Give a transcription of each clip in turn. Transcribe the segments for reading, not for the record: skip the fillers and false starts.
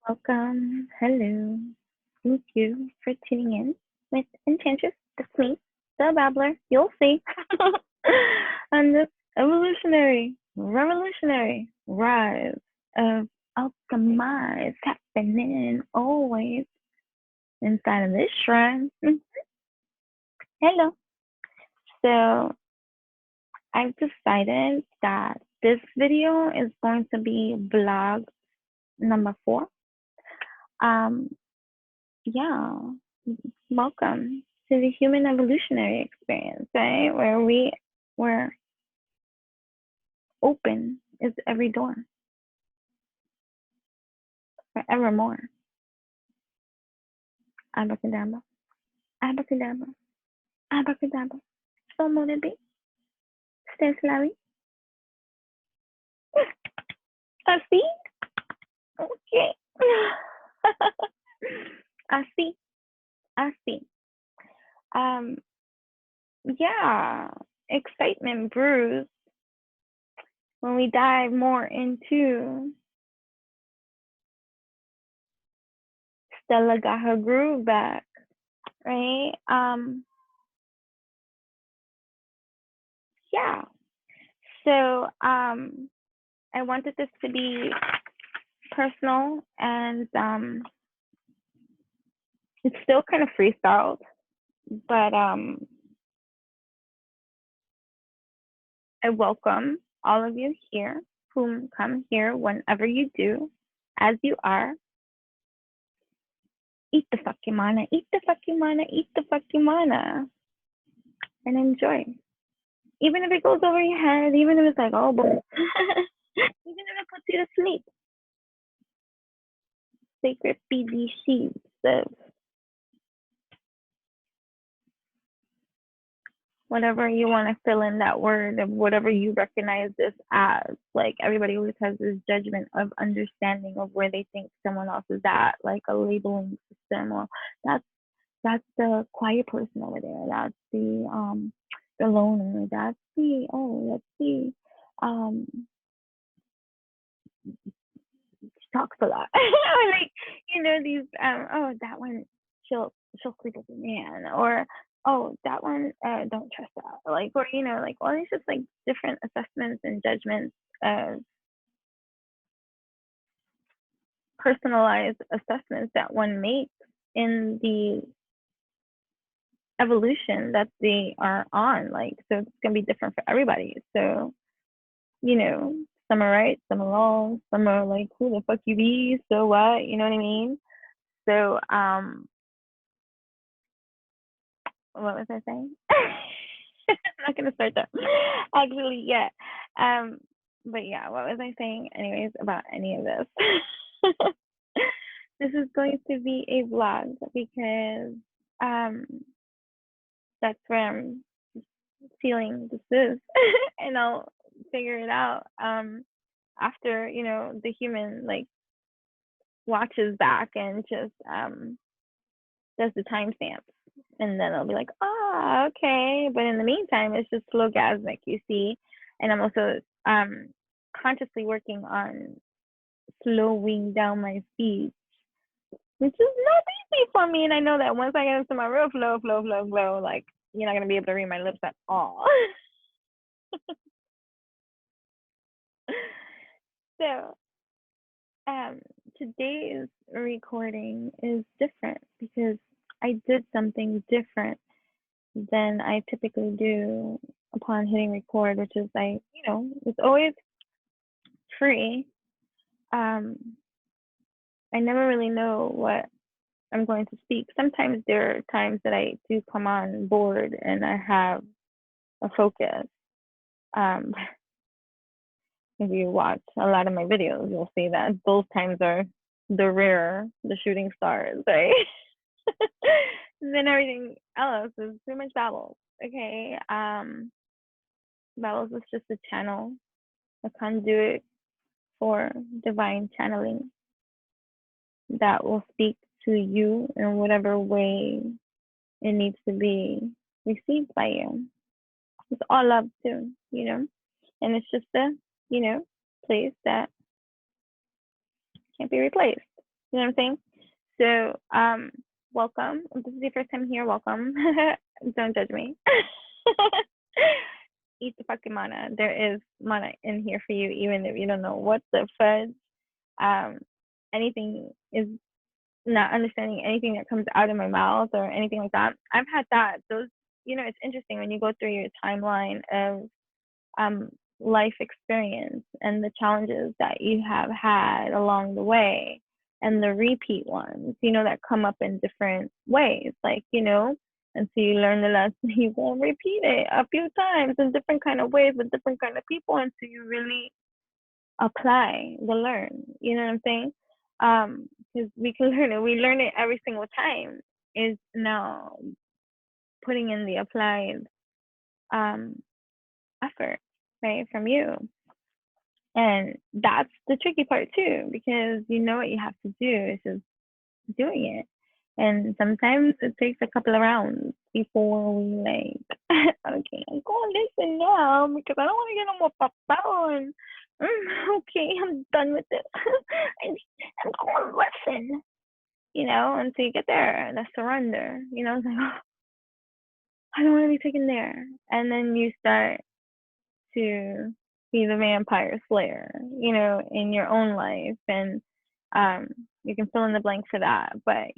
Welcome. Hello. Thank you for tuning in with Enchantress. That's me, the Babbler. You'll see. On this evolutionary, revolutionary rise of alchemized happening always inside of this shrine. Hello. So I've decided that this video is going to be vlog number 4. Um, yeah, welcome to the human evolutionary experience, right? Where open is every door forevermore. Abracadabra, abracadabra, abracadabra. So mote be, stay slowly. Así, okay. Así, así. Um, yeah, excitement brews when we dive more into Stella got her groove back, right? Yeah. So I wanted this to be personal and it's still kind of freestyled, but I welcome all of you here who come here whenever you do, as you are. Eat the fucking mana, eat the fucking mana, eat the fucking mana, and enjoy. Even if it goes over your head, even if it's like, oh boy, even if it puts you to sleep. Sacred BB sheets of whatever you want to fill in that word of whatever you recognize this as. Like everybody always has this judgment of understanding of where they think someone else is at, like a labeling system. Or that's the quiet person over there. That's the loner. That's the um talks a lot. Or like, these that one she'll sleep with a man, or oh, that one don't trust that. Like, or like all these just like different assessments and judgments of personalized assessments that one makes in the evolution that they are on. Like, so it's gonna be different for everybody. So, some are right, some are wrong, some are like, who the fuck you be, so what, you know what I mean? So what was I saying? I'm not gonna start that actually yet. But yeah, what was I saying anyways about any of this? This is going to be a vlog because um that's where I'm feeling this is and I'll figure it out after, the human like watches back and just does the timestamps. And then I'll be like, okay. But in the meantime, it's just slowgasmic, you see. And I'm also consciously working on slowing down my speed, which is not easy for me. And I know that once I get into my real flow, like you're not gonna be able to read my lips at all. So um today's recording is different because I did something different than I typically do upon hitting record, which is it's always free. Um, I never really know what I'm going to speak. Sometimes there are times that I do come on board and I have a focus. Um, if you watch a lot of my videos, you'll see that those times are the shooting stars, right? Then everything else is pretty much babbles. Okay. Babbles is just a channel, a conduit for divine channeling that will speak to you in whatever way it needs to be received by you. It's all love too, and it's just a, place that can't be replaced. You know what I'm saying? So, welcome. If this is your first time here, welcome. Don't judge me. Eat the fucking mana. There is mana in here for you, even if you don't know what the fudge. Um, anything is not understanding anything that comes out of my mouth or anything like that. I've had that. Those, it's interesting when you go through your timeline of um, life experience and the challenges that you have had along the way and the repeat ones, that come up in different ways, like, and so you learn the lesson, you won't repeat it a few times in different kind of ways with different kind of people until you really apply the learn. You know what I'm saying? Because we can learn it. We learn it every single time. Is now putting in the applied effort, right, from you. And that's the tricky part too, because you know what you have to do. It's just doing it. And sometimes it takes a couple of rounds before we okay, I'm going to listen now because I don't want to get no more papel. Okay, I'm done with this. I'm going to listen, until you get there, the surrender, it's like, oh, I don't want to be taken there. And then you start to be the vampire slayer, in your own life. And you can fill in the blank for that. But,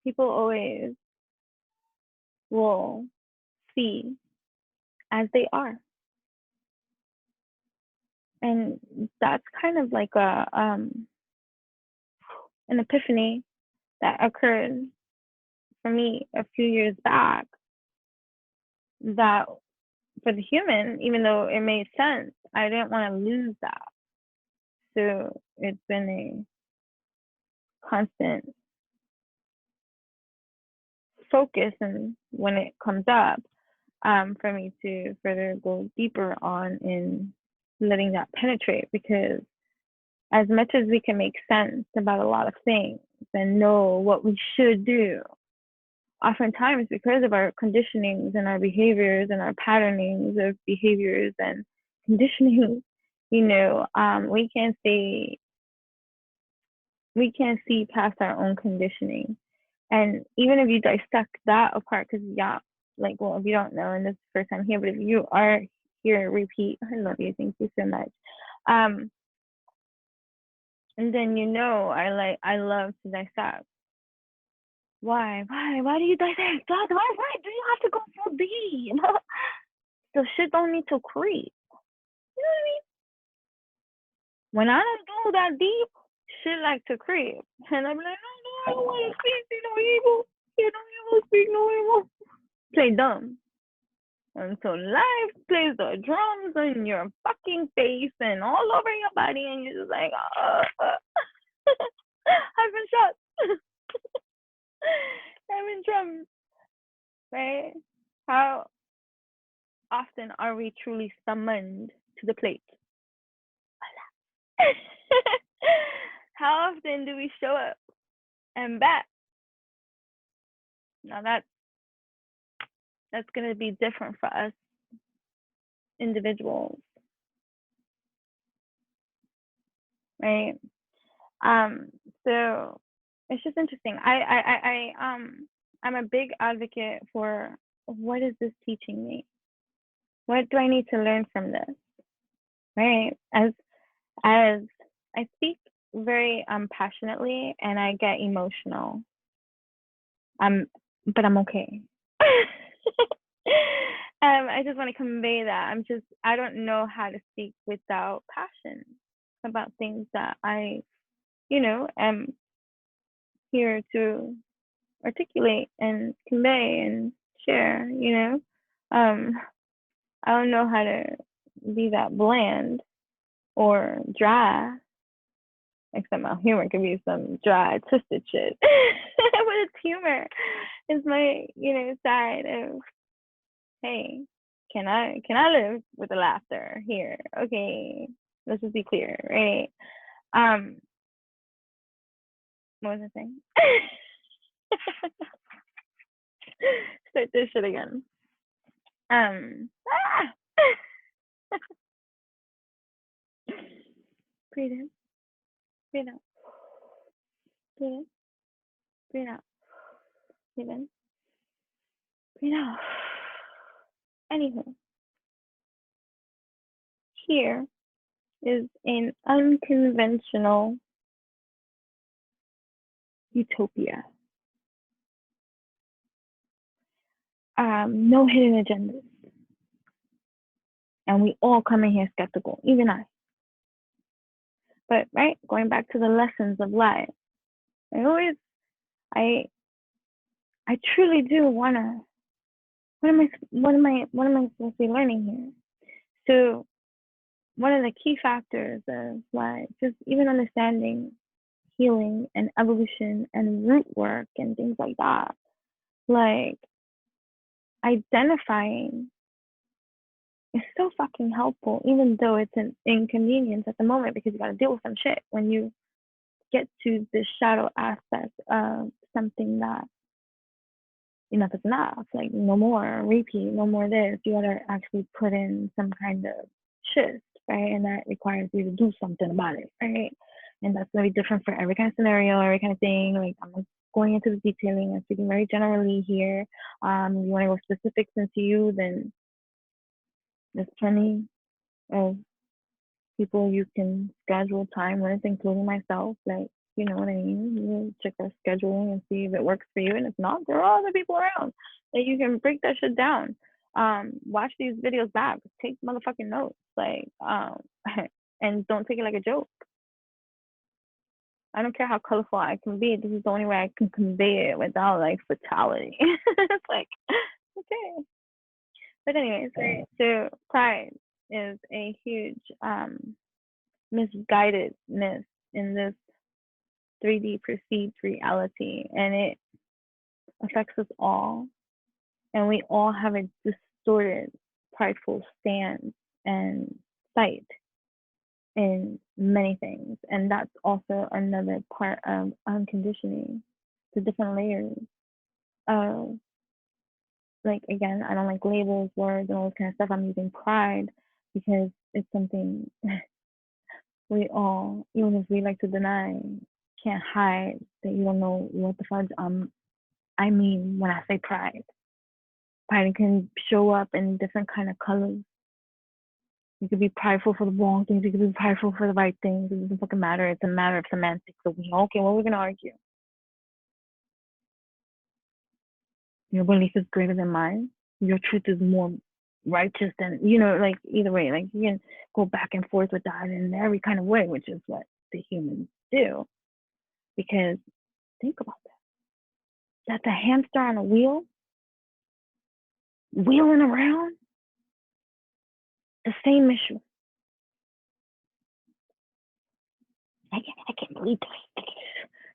people always will see as they are. And that's kind of like an epiphany that occurred for me a few years back, that for the human, even though it made sense, I didn't want to lose that. So it's been a constant focus, and when it comes up, for me to further go deeper on in letting that penetrate, because as much as we can make sense about a lot of things and know what we should do, oftentimes because of our conditionings and our behaviors and our patternings of behaviors and conditioning, we can't see past our own conditioning. And even if you dissect that apart, because if you don't know, and this is the first time here, but if you are here, repeat, I love you, thank you so much. And then I love to dissect. Why do you dissect? Why do you have to go so deep? The shit don't need to creep. You know what I mean? When I don't go that deep, shit like to creep. And I'm like, no, I don't want to speak no evil. You don't even speak no evil. Play dumb. Until life plays the drums in your fucking face and all over your body, and you're just like, I've been shot. I've been drummed. Right? How often are we truly summoned to the plate? How often do we show up and back? Now that's going to be different for us individuals, right? So it's just interesting. I'm a big advocate for, what is this teaching me? What do I need to learn from this? Right? As I speak very passionately and I get emotional. But I'm okay. I just want to convey that I don't know how to speak without passion about things that I, am here to articulate and convey and share, I don't know how to be that bland or dry, except my humor can be some dry, twisted shit. But it's humor. It's my, side of, hey, can I live with the laughter here? Okay, let's just be clear, right? What was I saying? Start this shit again. Breathe in, Breathe out. Breathe in. Breathe out. Breathe in. Breathe out. Anywho, here is an unconventional utopia. No hidden agendas. And we all come in here skeptical, even I. But right, going back to the lessons of life, I truly do wanna. What am I supposed to be learning here? So one of the key factors of life, just even understanding healing and evolution and root work and things like that, like identifying is so fucking helpful, even though it's an inconvenience at the moment because you got to deal with some shit when you get to the shadow aspect of something that enough is enough. Like no more repeat, no more this. You gotta actually put in some kind of shift, right? And that requires you to do something about it, right? And that's gonna be different for every kind of scenario, every kind of thing. Like I'm going into the detailing. I'm speaking very generally here. If you want to go specifics into you, then there's plenty of people you can schedule time with, including myself. Like, you know what I mean? You check our scheduling and see if it works for you. And if not, there are other people around that you can break that shit down. Watch these videos back. Take motherfucking notes. Like, and don't take it like a joke. I don't care how colorful I can be. This is the only way I can convey it without like fatality. It's like, okay. But anyways, right? So pride is a huge misguidedness in this 3D perceived reality, and it affects us all. And we all have a distorted, prideful stance and sight in many things. And that's also another part of unconditioning, the different layers of, like, again, I don't like labels, words, and all this kind of stuff. I'm using pride because it's something we all, even if we like to deny, can't hide that you don't know what the fudge I mean when I say pride. Pride can show up in different kind of colors. You could be prideful for the wrong things. You could be prideful for the right things. It doesn't fucking matter. It's a matter of semantics. So okay, well, we're gonna argue. Your belief is greater than mine. Your truth is more righteous than, you know, like either way, like you can go back and forth with that in every kind of way, which is what the humans do. Because think about that. That's a hamster on a wheel, wheeling around the same issue. I can't believe this,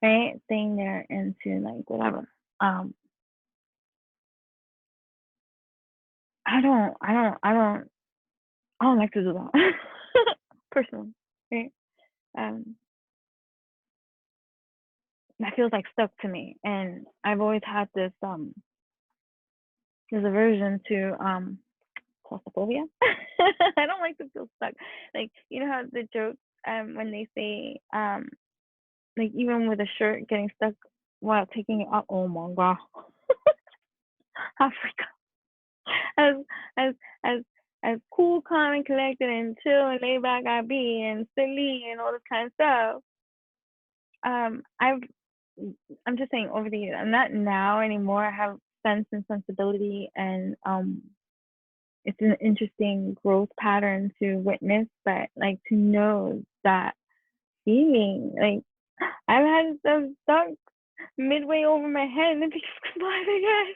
right? Staying there into like whatever. I don't like to do that personally, right? That feels like stuck to me, and I've always had this there's aversion to claustrophobia. I don't like to feel stuck. Like you know how the joke when they say like even with a shirt getting stuck while taking it off. Oh my god, Africa. As as as as cool, calm, and collected, and chill, and laid back I be, and silly, and all this kind of stuff. I'm just saying over the years. I'm not now anymore. I have sense and sensibility, and it's an interesting growth pattern to witness. But like to know that being like I've had stuff stuck midway over my head, and it just flies again.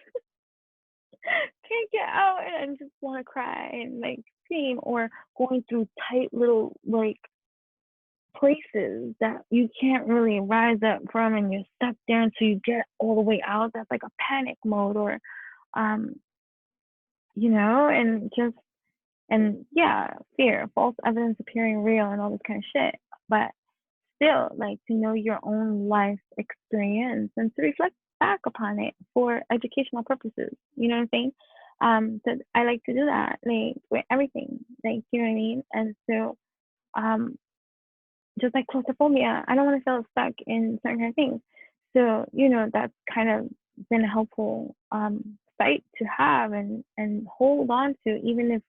Can't get out, and I just want to cry and like scream, or going through tight little like places that you can't really rise up from, and you're stuck there until you get all the way out. That's like a panic mode, or you know, and just and yeah, fear, false evidence appearing real, and all this kind of shit. But still, like to know your own life experience and to reflect back upon it for educational purposes. You know what I'm saying? So I like to do that, like with everything, like you know what I mean. And so, just like claustrophobia, I don't want to feel stuck in certain kind of things. So, that's kind of been a helpful site to have and hold on to, even if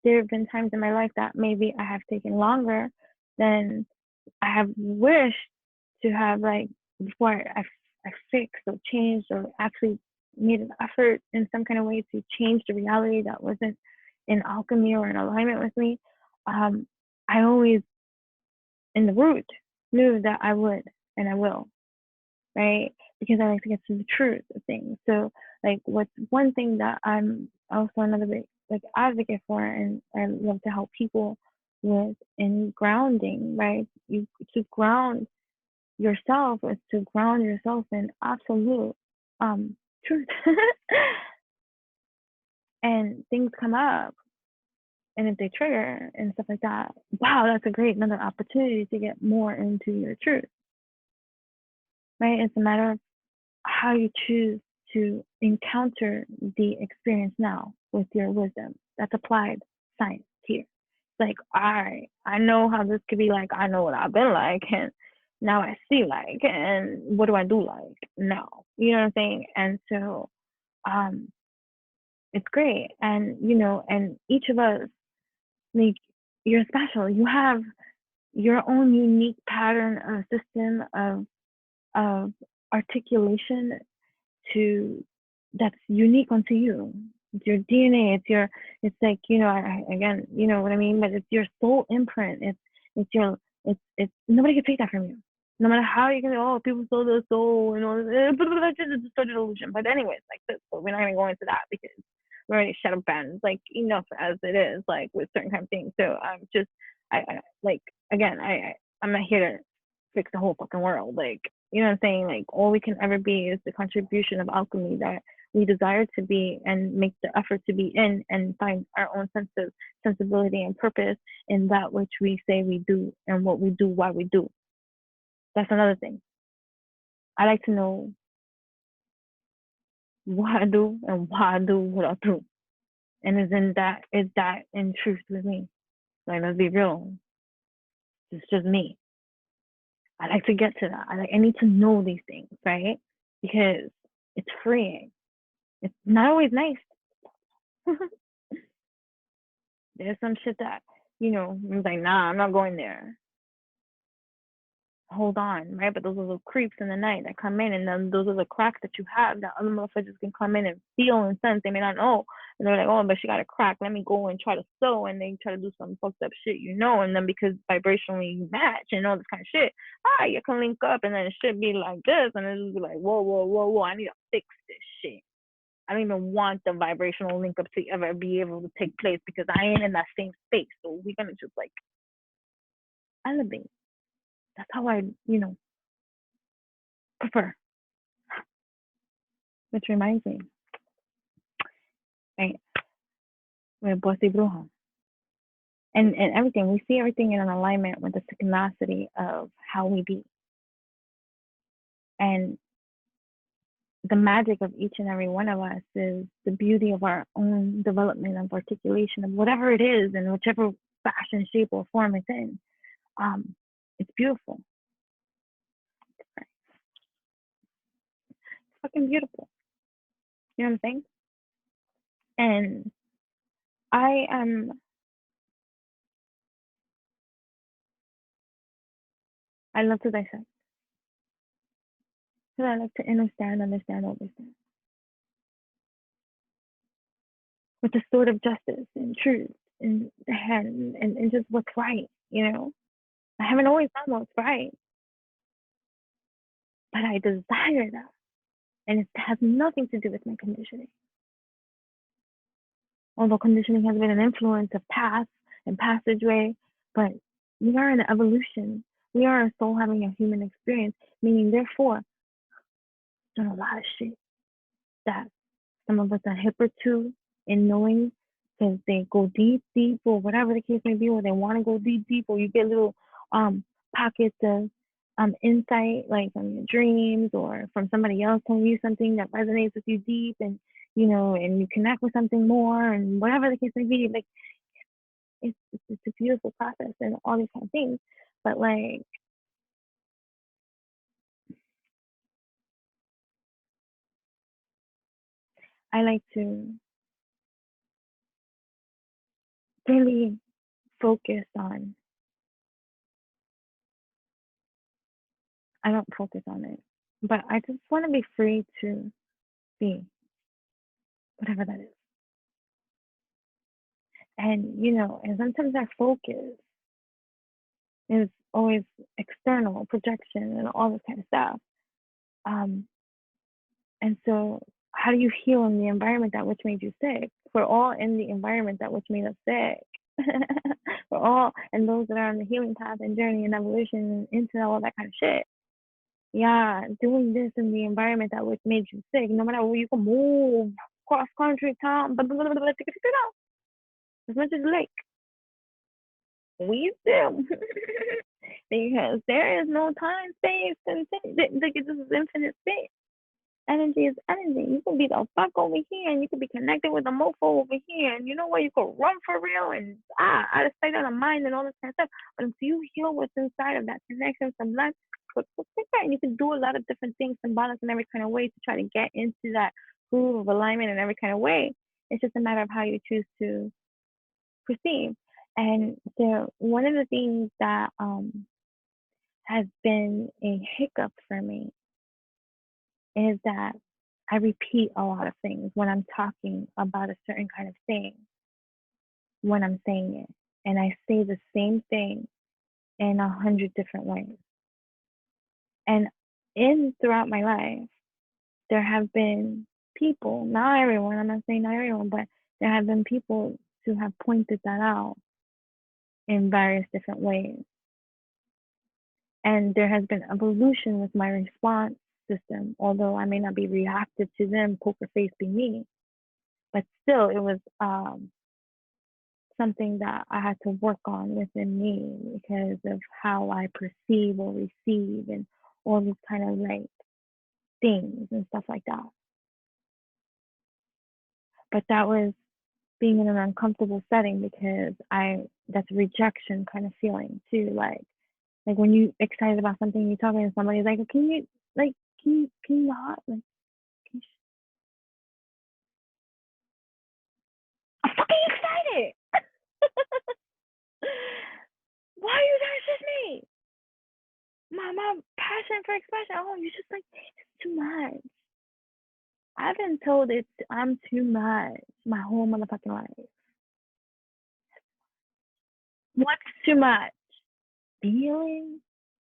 there have been times in my life that maybe I have taken longer than I have wished to have, like, before I fixed or changed or actually made an effort in some kind of way to change the reality that wasn't in alchemy or in alignment with me. I always, in the root, knew that I would and I will, right? Because I like to get to the truth of things. So, like, what's one thing that I'm also another big, like, advocate for, and I love to help people with, in grounding, right? You to ground yourself is to ground yourself in absolute truth. And things come up, and if they trigger and stuff like that, wow, that's a great another opportunity to get more into your truth, right? It's a matter of how you choose to encounter the experience now with your wisdom. That's applied science here. It's like, all right, I know how this could be like. I know what I've been like, and now I see like, and what do I do like now? You know what I'm saying? And so, um, it's great, and and each of us, like, you're special. You have your own unique pattern or system of articulation to that's unique unto you. It's your DNA. It's like, again, you know what I mean. But it's your soul imprint. It's your it's nobody can take that from you. No matter how you can say, oh, people stole their soul and all this, that's just a distorted illusion. But anyways, like this, so we're not gonna go into that because we're already shadow banned, like, enough as it is, like, with certain kind of things. So I'm just, I like, again, I'm not here to fix the whole fucking world. Like, you know what I'm saying? Like, all we can ever be is the contribution of alchemy that we desire to be and make the effort to be in, and find our own sense of sensibility and purpose in that which we say we do and what we do, why we do. That's another thing. I like to know what I do and why I do what I do. And is that in truth with me? Like, let's be real. It's just me. I like to get to that. I need to know these things, right? Because it's freeing. It's not always nice. There's some shit that, I'm like, nah, I'm not going there. Hold on, right? But those are the creeps in the night that come in, and then those are the cracks that you have that other motherfuckers can come in and feel and sense. They may not know, and they're like, oh, but she got a crack. Let me go and try to sew, and they try to do some fucked up shit, and then because vibrationally you match and all this kind of shit, you can link up, and then it should be like this, and it'll be like, whoa, whoa, whoa, whoa, I need to fix this shit. I don't even want the vibrational link up to ever be able to take place because I ain't in that same space. So we're gonna just, like, elevate. That's how I, prefer. Which reminds me, right? With Bossy Bruja. And everything. We see everything in an alignment with the synchronicity of how we be. And the magic of each and every one of us is the beauty of our own development of articulation of whatever it is, in whichever fashion, shape, or form it's in. It's beautiful. It's fucking beautiful. You know what I'm saying? And I I love to dissect. Because I like to understand, with the sword of justice and truth in the hand, and just what's right. I haven't always done what's right, but I desire that. And it has nothing to do with my conditioning. Although conditioning has been an influence of past and passageway, but we are in evolution. We are a soul having a human experience, meaning, therefore, done a lot of shit that some of us are hipper to in knowing, because they go deep, deep, or whatever the case may be, or they want to go deep, deep, or you get little pockets of insight, like from your dreams or from somebody else telling you something that resonates with you deep, and and you connect with something more, and whatever the case may be. Like, it's a beautiful process and all these kind of things. But like I like to really focus on I don't focus on it. But I just want to be free to be whatever that is. And and sometimes our focus is always external projection and all this kind of stuff. Um, and so, how do you heal in the environment that which made you sick? We're all in the environment that which made us sick. We're all, and those that are on the healing path and journey and evolution and into all that kind of shit. Yeah, doing this in the environment that which made you sick, no matter where you can move, cross country, town, blah, blah, blah, blah, blah, as much as you like. We do. Because there is no time, space, and like it's just infinite space. Energy is energy. You can be the fuck over here, and you can be connected with the mofo over here, and you know what? You can run for real, and out of sight, out of mind, and all this kind of stuff. But until you heal what's inside of that connection, some love, and you can do a lot of different things, symbolic in every kind of way, to try to get into that groove of alignment in every kind of way. It's just a matter of how you choose to proceed. And so, one of the things that has been a hiccup for me is that I repeat a lot of things when I'm talking about a certain kind of thing when I'm saying it. And I say the same thing in 100 different ways. And throughout my life, there have been people, not everyone, I'm not saying not everyone, but there have been people who have pointed that out in various different ways. And there has been evolution with my response system, although I may not be reactive to them, poker face be me. But still, it was something that I had to work on within me because of how I perceive or receive and all these kind of like things and stuff like that. But that was being in an uncomfortable setting because that's a rejection kind of feeling too. Like when you excited about something, you're talking to somebody, like, can you not? Like, I'm fucking excited. Why are you trying to shift me? My passion for expression. Oh, you just like it's too much. I've been told I'm too much my whole motherfucking life. What's too much? Feeling,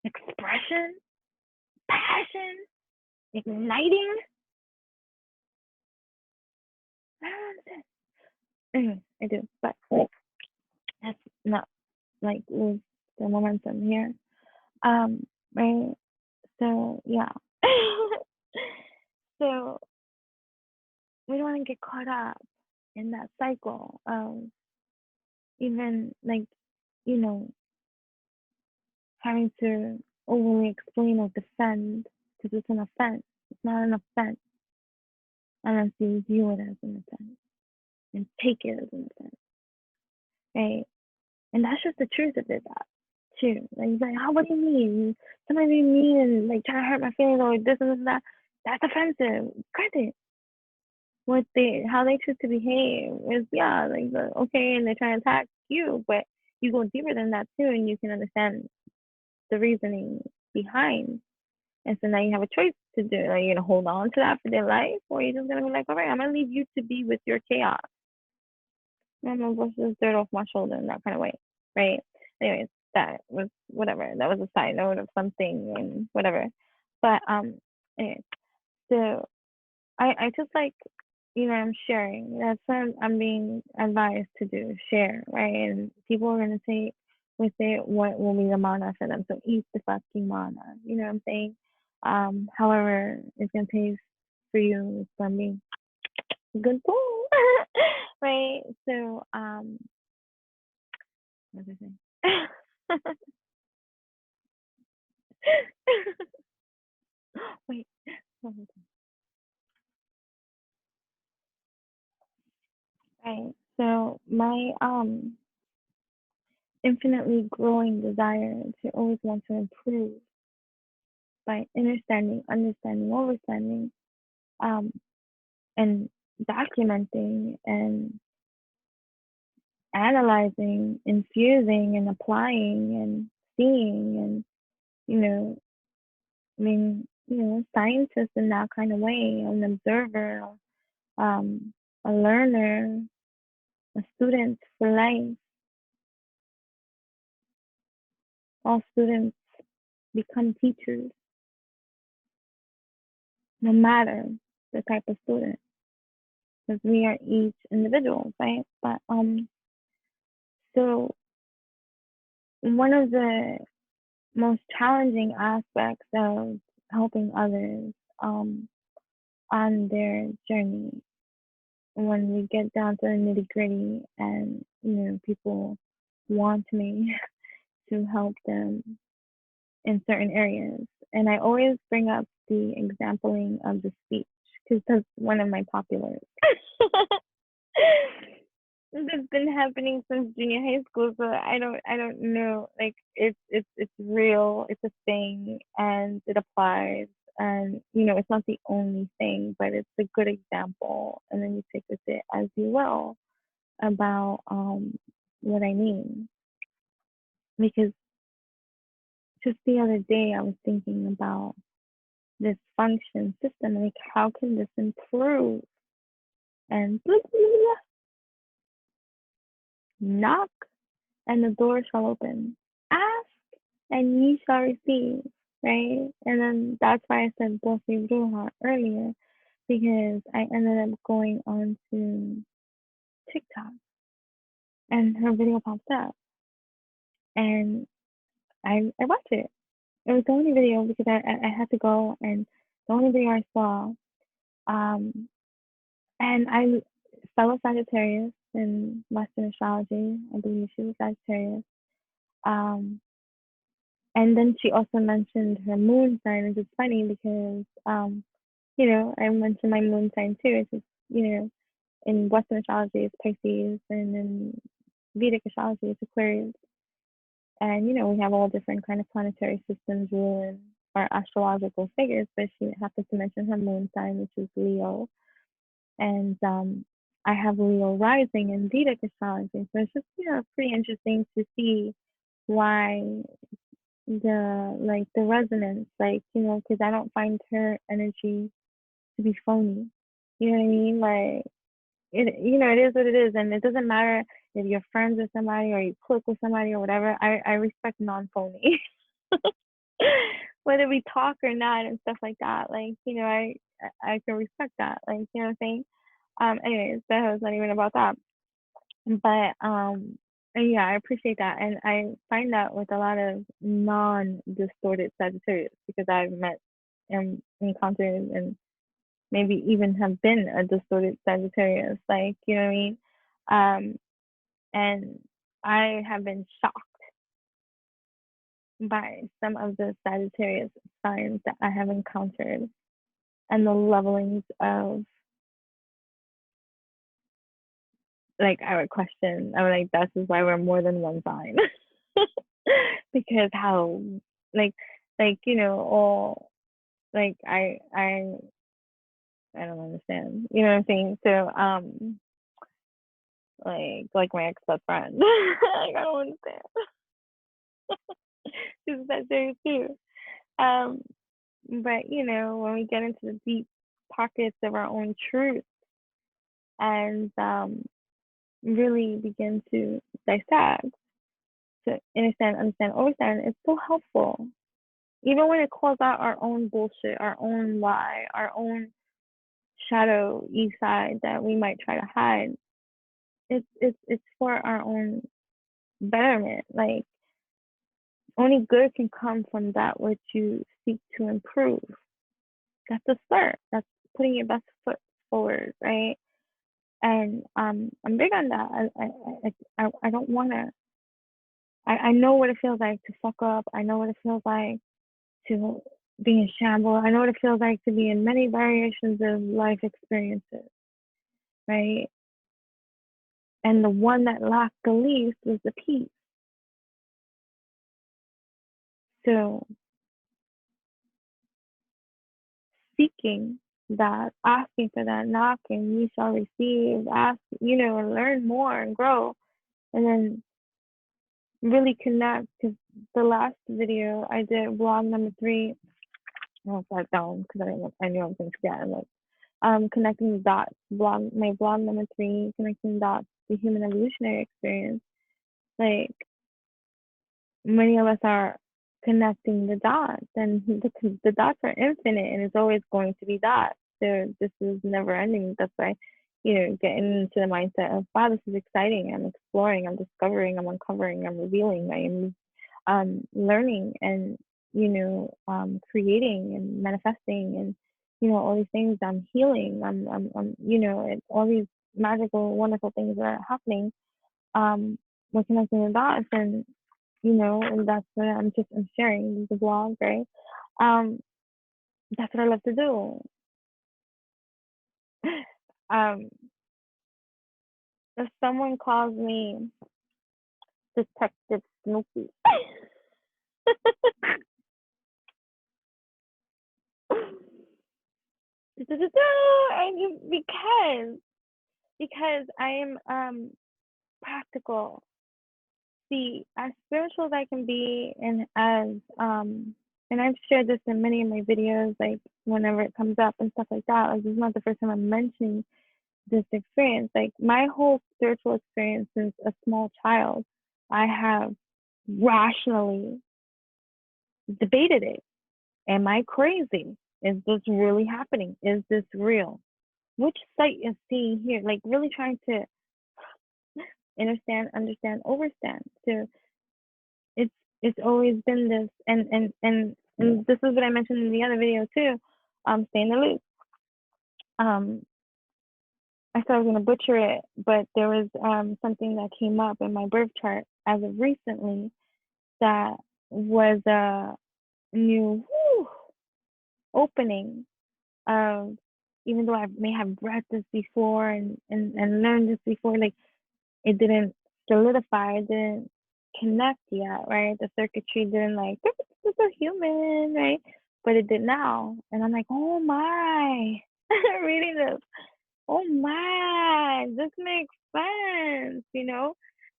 expression, passion, igniting. I don't understand. Anyway, I do, but that's not like with the momentum here. Right. So yeah. So we don't want to get caught up in that cycle of even like you know having to overly explain or defend because it's an offense. It's not an offense unless you view it as an offense and take it as an offense, right? And that's just the truth of it, that too. Like, he's like, what do you mean? Somebody being mean and like trying to hurt my feelings or this and this and that. That's offensive. Granted, how they choose to behave is like okay, and they're trying to attack you, but you go deeper than that too, and you can understand the reasoning behind. And so now you have a choice to do. Are you gonna hold on to that for their life, or are you just gonna be like, all right, I'm gonna leave you to be with your chaos. I'm gonna brush this dirt off my shoulder in that kind of way, right? Anyways, that was whatever. That was a side note of something and whatever. But anyways, so I just like I'm sharing. That's what I'm being advised to do, share, right? And people are gonna say with it what will be the mana for them. So eat the fucking mana. You know what I'm saying? However it's gonna taste for you, it's gonna be good food. Right? So what was I saying? Wait, what was I? Right. So my infinitely growing desire to always want to improve by understanding, overstanding, um, and documenting and analyzing, infusing and applying and seeing and, you know, scientist in that kind of way, an observer, um, a learner, a student for life. All students become teachers, no matter the type of student, because we are each individuals, right? But so one of the most challenging aspects of helping others on their journey when we get down to the nitty gritty and people want me to help them in certain areas. And I always bring up the exampling of the speech because that's one of my populars. This has been happening since junior high school, so I don't know. Like it's real. It's a thing, and it applies. And it's not the only thing, but it's a good example. And then you take with it as you will about what I mean. Because just the other day I was thinking about this function system, like how can this improve? And blah, blah, blah, knock, and the door shall open. Ask, and ye shall receive, right? And then that's why I said Bossy Bruja earlier, because I ended up going on to TikTok and her video popped up. And I watched it. It was the only video because I had to go, and the only video I saw. And I fellow Sagittarius in Western astrology. I believe she was Sagittarius. Um, and then she also mentioned her moon sign, which is funny because I mentioned my moon sign too. It's just, in Western astrology it's Pisces, and in Vedic astrology it's Aquarius. And we have all different kind of planetary systems ruling our astrological figures, but she happens to mention her moon sign, which is Leo. And I have Leo rising in Vedic astrology, so it's just pretty interesting to see why the resonance, because I don't find her energy to be phony. You know what I mean? Like it is what it is, and it doesn't matter if you're friends with somebody or you click with somebody or whatever. I respect non-phony, whether we talk or not and stuff like that. Like I can respect that. Like what I'm saying. Anyways, that was not even about that. But and yeah, I appreciate that. And I find that with a lot of non-distorted Sagittarius because I've met and encountered and maybe even have been a distorted Sagittarius. Like, you know what I mean? And I have been shocked by some of the Sagittarius signs that I have encountered and the levelings of, like, I would question. I'm like, this is why we're more than one sign. Because how, like, all, like, I don't understand. You know what I'm saying? So, like my ex-best friend. Like, I don't understand. She's that serious too. Um, but when we get into the deep pockets of our own truth and really begin to dissect, to understand, understand, it's so helpful. Even when it calls out our own bullshit, our own lie, our own shadow side that we might try to hide, it's for our own betterment. Like only good can come from that which you seek to improve. That's a start. That's putting your best foot forward, right? And I'm big on that. I don't want to. I know what it feels like to fuck up. I know what it feels like to be in shambles. I know what it feels like to be in many variations of life experiences, right? And the one that lacked the least was the peace. So seeking that, asking for that, knocking, you shall receive, ask, and learn more and grow, and then really connect. Because the last video I did, vlog number 3, I wrote that down because I knew I was going to forget. I'm like, connecting the dots, my blog number 3, connecting the dots, the human evolutionary experience. Like, many of us are connecting the dots, and the dots are infinite, and it's always going to be dots. So this is never ending. That's why, getting into the mindset of, wow, this is exciting. I'm exploring, I'm discovering, I'm uncovering, I'm revealing, I am learning, and creating and manifesting, and all these things. I'm healing. All these magical, wonderful things that are happening. We're connecting the dots, and and that's what I'm sharing the blog, right? Um, that's what I love to do. Um, if someone calls me Detective Snoopy, I just because I am practical. See, as spiritual as I can be, and and I've shared this in many of my videos, like whenever it comes up and stuff like that. Like, this is not the first time I'm mentioning this experience. Like, my whole spiritual experience since a small child, I have rationally debated it. Am I crazy? Is this really happening? Is this real? Which sight is seeing here? Like, really trying to understand, overstand. So it's it's always been this, and this is what I mentioned in the other video too. Stay in the loop. I thought I was gonna butcher it, but there was something that came up in my birth chart as of recently that was a new opening of, even though I may have read this before and learned this before, like, it didn't solidify, it didn't connect yet, right? The circuitry didn't, like, this is a human, right? But it did now. And I'm like, oh my, reading this, oh my, this makes sense,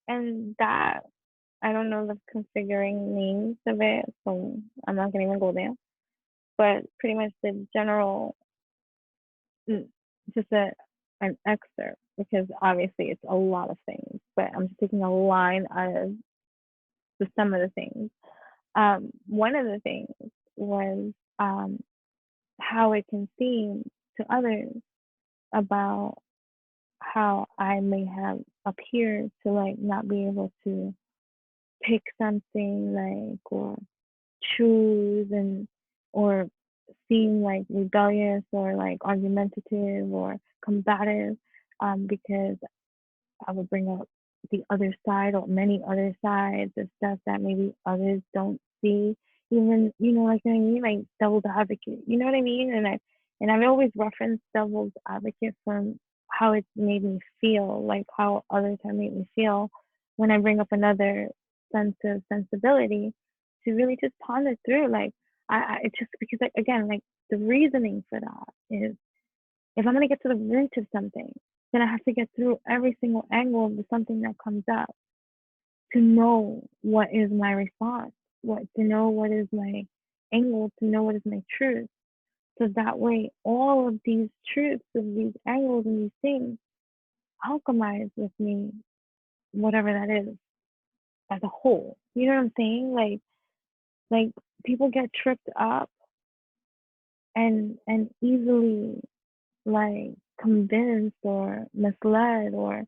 And that, I don't know the configuring names of it, so I'm not gonna even go there. But pretty much the general, just an excerpt, because obviously it's a lot of things, but I'm just taking a line out of some of the things. One of the things was how it can seem to others about how I may have appeared to, like, not be able to pick something, like, or choose, and or seem like rebellious, or like argumentative or combative, because I would bring up the other side, or many other sides of stuff that maybe others don't see. Even, like, what I mean, like devil's advocate, you know what I mean? And I've always referenced devil's advocate from how it's made me feel, like how others have made me feel when I bring up another sense of sensibility, to really just ponder through. Like, it's just because, like, again, like, the reasoning for that is, if I'm gonna get to the root of something, then I have to get through every single angle of the something that comes up to know what is my response, to know what is my angle, to know what is my truth. So that way, all of these truths, of these angles and these things, alchemize with me, whatever that is, as a whole. You know what I'm saying? Like, people get tripped up and easily, like, convinced or misled or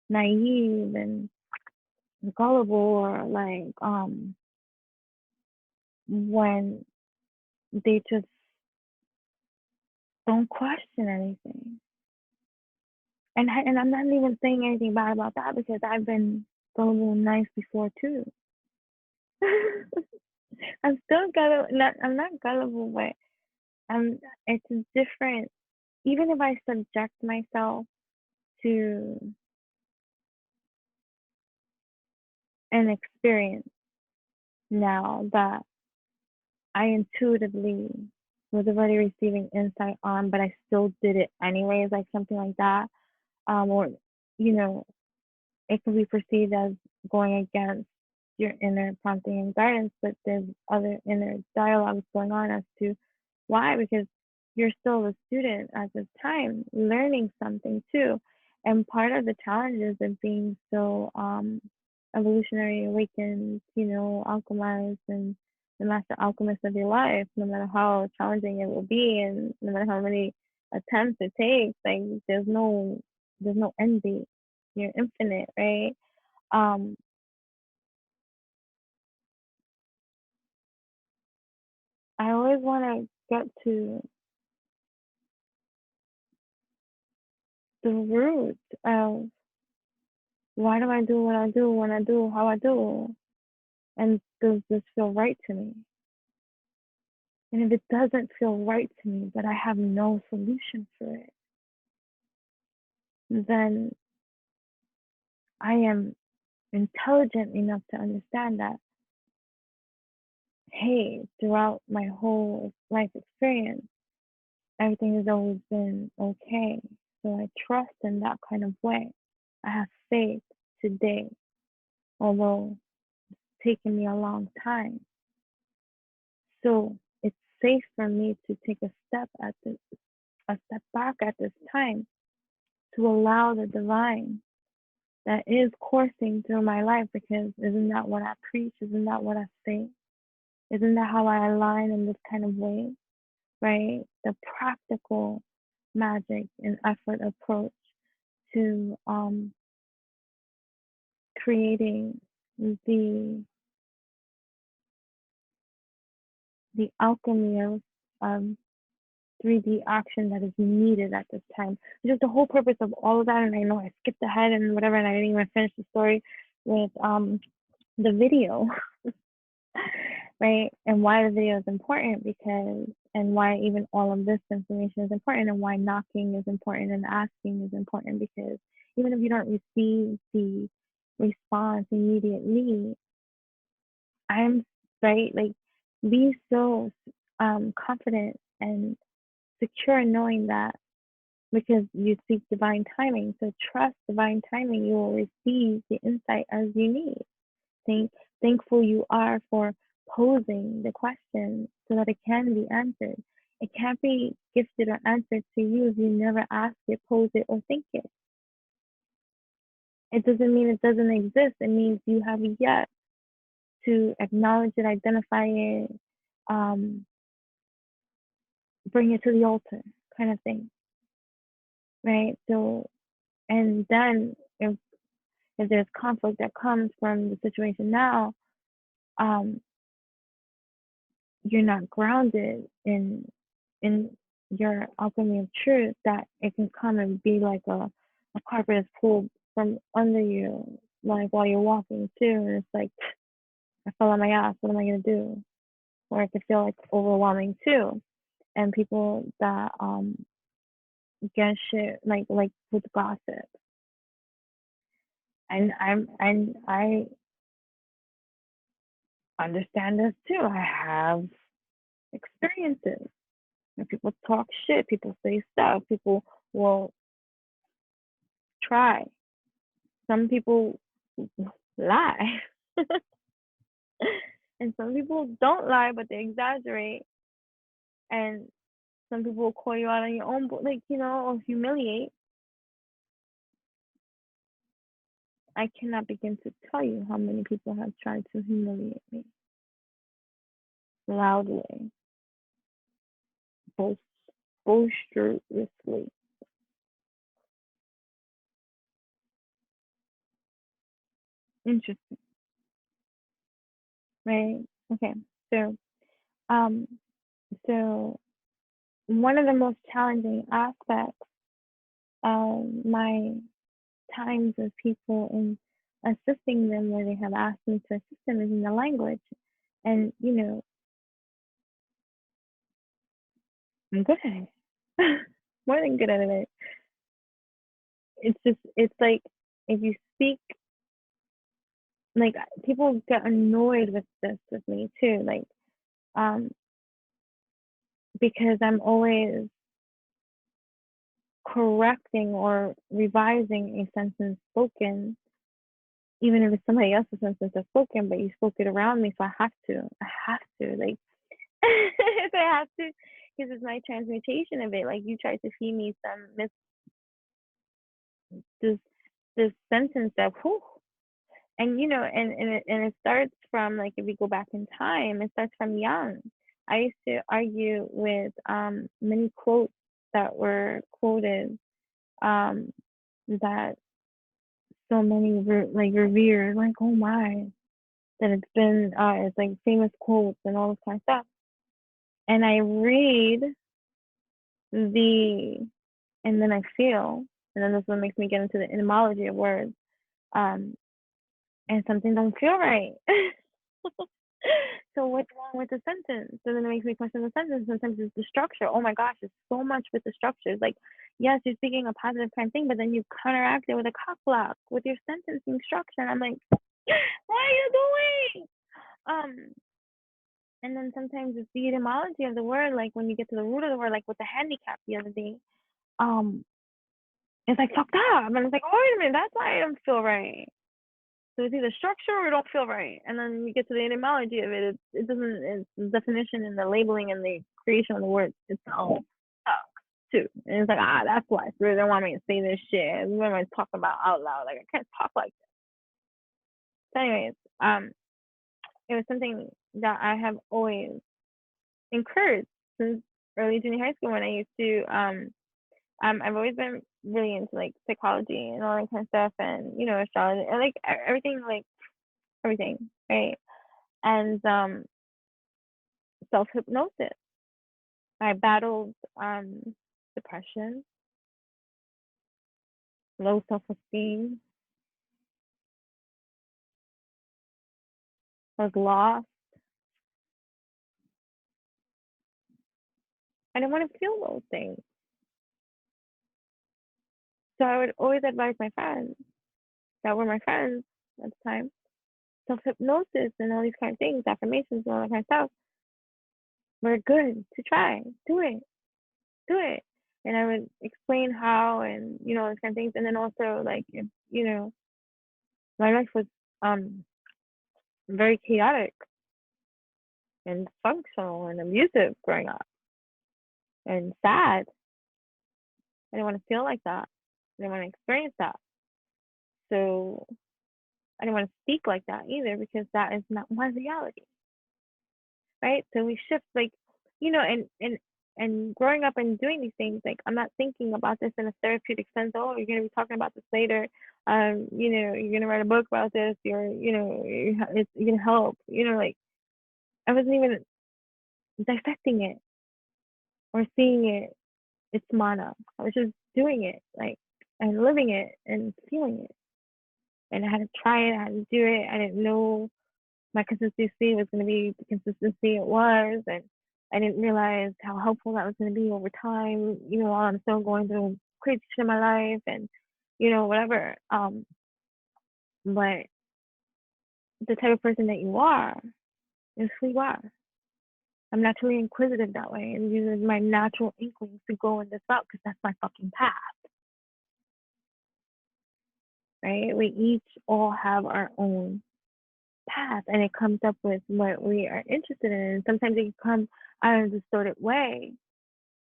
naive and gullible, or like, when they just don't question anything. And I'm not even saying anything bad about that, because I've been gullible and nice before too. I'm still gullible. I'm not gullible, but it's different. Even if I subject myself to an experience now that I intuitively was already receiving insight on, but I still did it anyways, like something like that. Or, you know, it can be perceived as going against your inner prompting and guidance, but there's other inner dialogues going on as to why, because you're still a student at this time, learning something too. And part of the challenges of being so evolutionary awakened, alchemized and the master alchemist of your life, no matter how challenging it will be and no matter how many attempts it takes, like there's no end date. You're infinite, right? Um, I always want to get to the root of why do I do what I do when I do how I do, and does this feel right to me? And if it doesn't feel right to me, but I have no solution for it, then I am intelligent enough to understand that, hey, throughout my whole life experience, everything has always been okay. So I trust in that kind of way. I have faith today, although it's taken me a long time. So it's safe for me to take a step back at this time to allow the divine that is coursing through my life, because isn't that what I preach? Isn't that what I say? Isn't that how I align in this kind of way? Right? The practical magic and effort approach to creating the the alchemy of um, 3D action that is needed at this time. Which is the whole purpose of all of that. And I know I skipped ahead and whatever, and I didn't even finish the story with the video, right? And why the video is important, because and why even all of this information is important, and why knocking is important and asking is important, because even if you don't receive the response immediately, I'm right, like be so confident and secure in knowing that, because you seek divine timing. So trust divine timing. You will receive the insight as you need. Thank, thankful you are for posing the question so that it can be answered. It can't be gifted or answered to you if you never ask it, pose it, or think it. It doesn't mean it doesn't exist. It means you have yet to acknowledge it, identify it, um, bring it to the altar, kind of thing, right? So, and then if there's conflict that comes from the situation now, um, you're not grounded in your alchemy of truth, that it can come and be like a carpet is pulled from under you, like while you're walking too, and it's like I fell on my ass. What am I gonna do? Or it could feel like overwhelming too. And people that get shit like with gossip, and I understand this too. I have experiences. And people talk shit, people say stuff, people will try. Some people lie. And some people don't lie, but they exaggerate. And some people will call you out on your own, like, or humiliate. I cannot begin to tell you how many people have tried to humiliate me loudly, boast, boisterously. Interesting, right? Okay, so um, so one of the most challenging aspects of my times of people in assisting them where they have asked me to assist them is in the language. And, I'm good at it. More than good at it. It's like if you speak, like people get annoyed with this with me too. Like, because I'm always correcting or revising a sentence spoken, even if it's somebody else's sentence that's spoken, but you spoke it around me, so I have to. I have to. Like, so I have to, because it's my transmutation of it. Like, you tried to feed me some this this sentence that, whew, and it starts from, like, if we go back in time, it starts from young. I used to argue with many quotes that were quoted, um that so many like revered, like, oh my, that it's like famous quotes and all this kind of stuff. And I read the and then I feel, and then this one makes me get into the etymology of words. Um and something doesn't feel right. So what's wrong with the sentence? So then it makes me question the sentence. Sometimes it's the structure. Oh my gosh, it's so much with the structures. Like, yes, you're speaking a positive kind of thing, but then you counteract it with a cock block with your sentencing structure. And I'm like, what are you doing? Um, and then sometimes it's the etymology of the word. Like when you get to the root of the word, like with the handicap the other day, um, it's like fucked up. And it's like, oh, wait a minute, that's why I don't feel right. So it's either structure or it don't feel right. And then you get to the etymology of it. It doesn't. It's the definition and the labeling and the creation of the word itself sucks too. And it's like, that's why Spirit don't want me to say this shit. What am I talking about out loud? Like, I can't talk like this. So anyways, it was something that I have always encouraged since early junior high school when I used to I've always been really into like psychology and all that kind of stuff, and astrology and like everything, like everything, right? And self hypnosis. I battled depression, low self esteem, was lost. I didn't want to feel those things. So I would always advise my friends that were my friends at the time, self hypnosis and all these kind of things, affirmations and all that kind of stuff, were good to try. Do it. Do it. And I would explain how, and those kind of things. And then also, like, if, my life was very chaotic and dysfunctional and abusive growing up and sad. I didn't want to feel like that. I didn't want to experience that. So I didn't want to speak like that either, because that is not my reality. Right? So we shift, like, and growing up and doing these things, like, I'm not thinking about this in a therapeutic sense. Oh, you're gonna be talking about this later. You're gonna write a book about this. It's gonna help. Like, I wasn't even dissecting it or seeing it. It's mana. I was just doing it, like, and living it and feeling it. And I had to try it. I had to do it. I didn't know my consistency was going to be the consistency it was, and I didn't realize how helpful that was going to be over time. While I'm still going through crazy shit in my life, and whatever. But the type of person that you are is who you are. I'm naturally inquisitive that way, and these are my natural inklings to go in this route because that's my fucking path. Right? We each all have our own path, and it comes up with what we are interested in. And sometimes it can come out in a distorted way,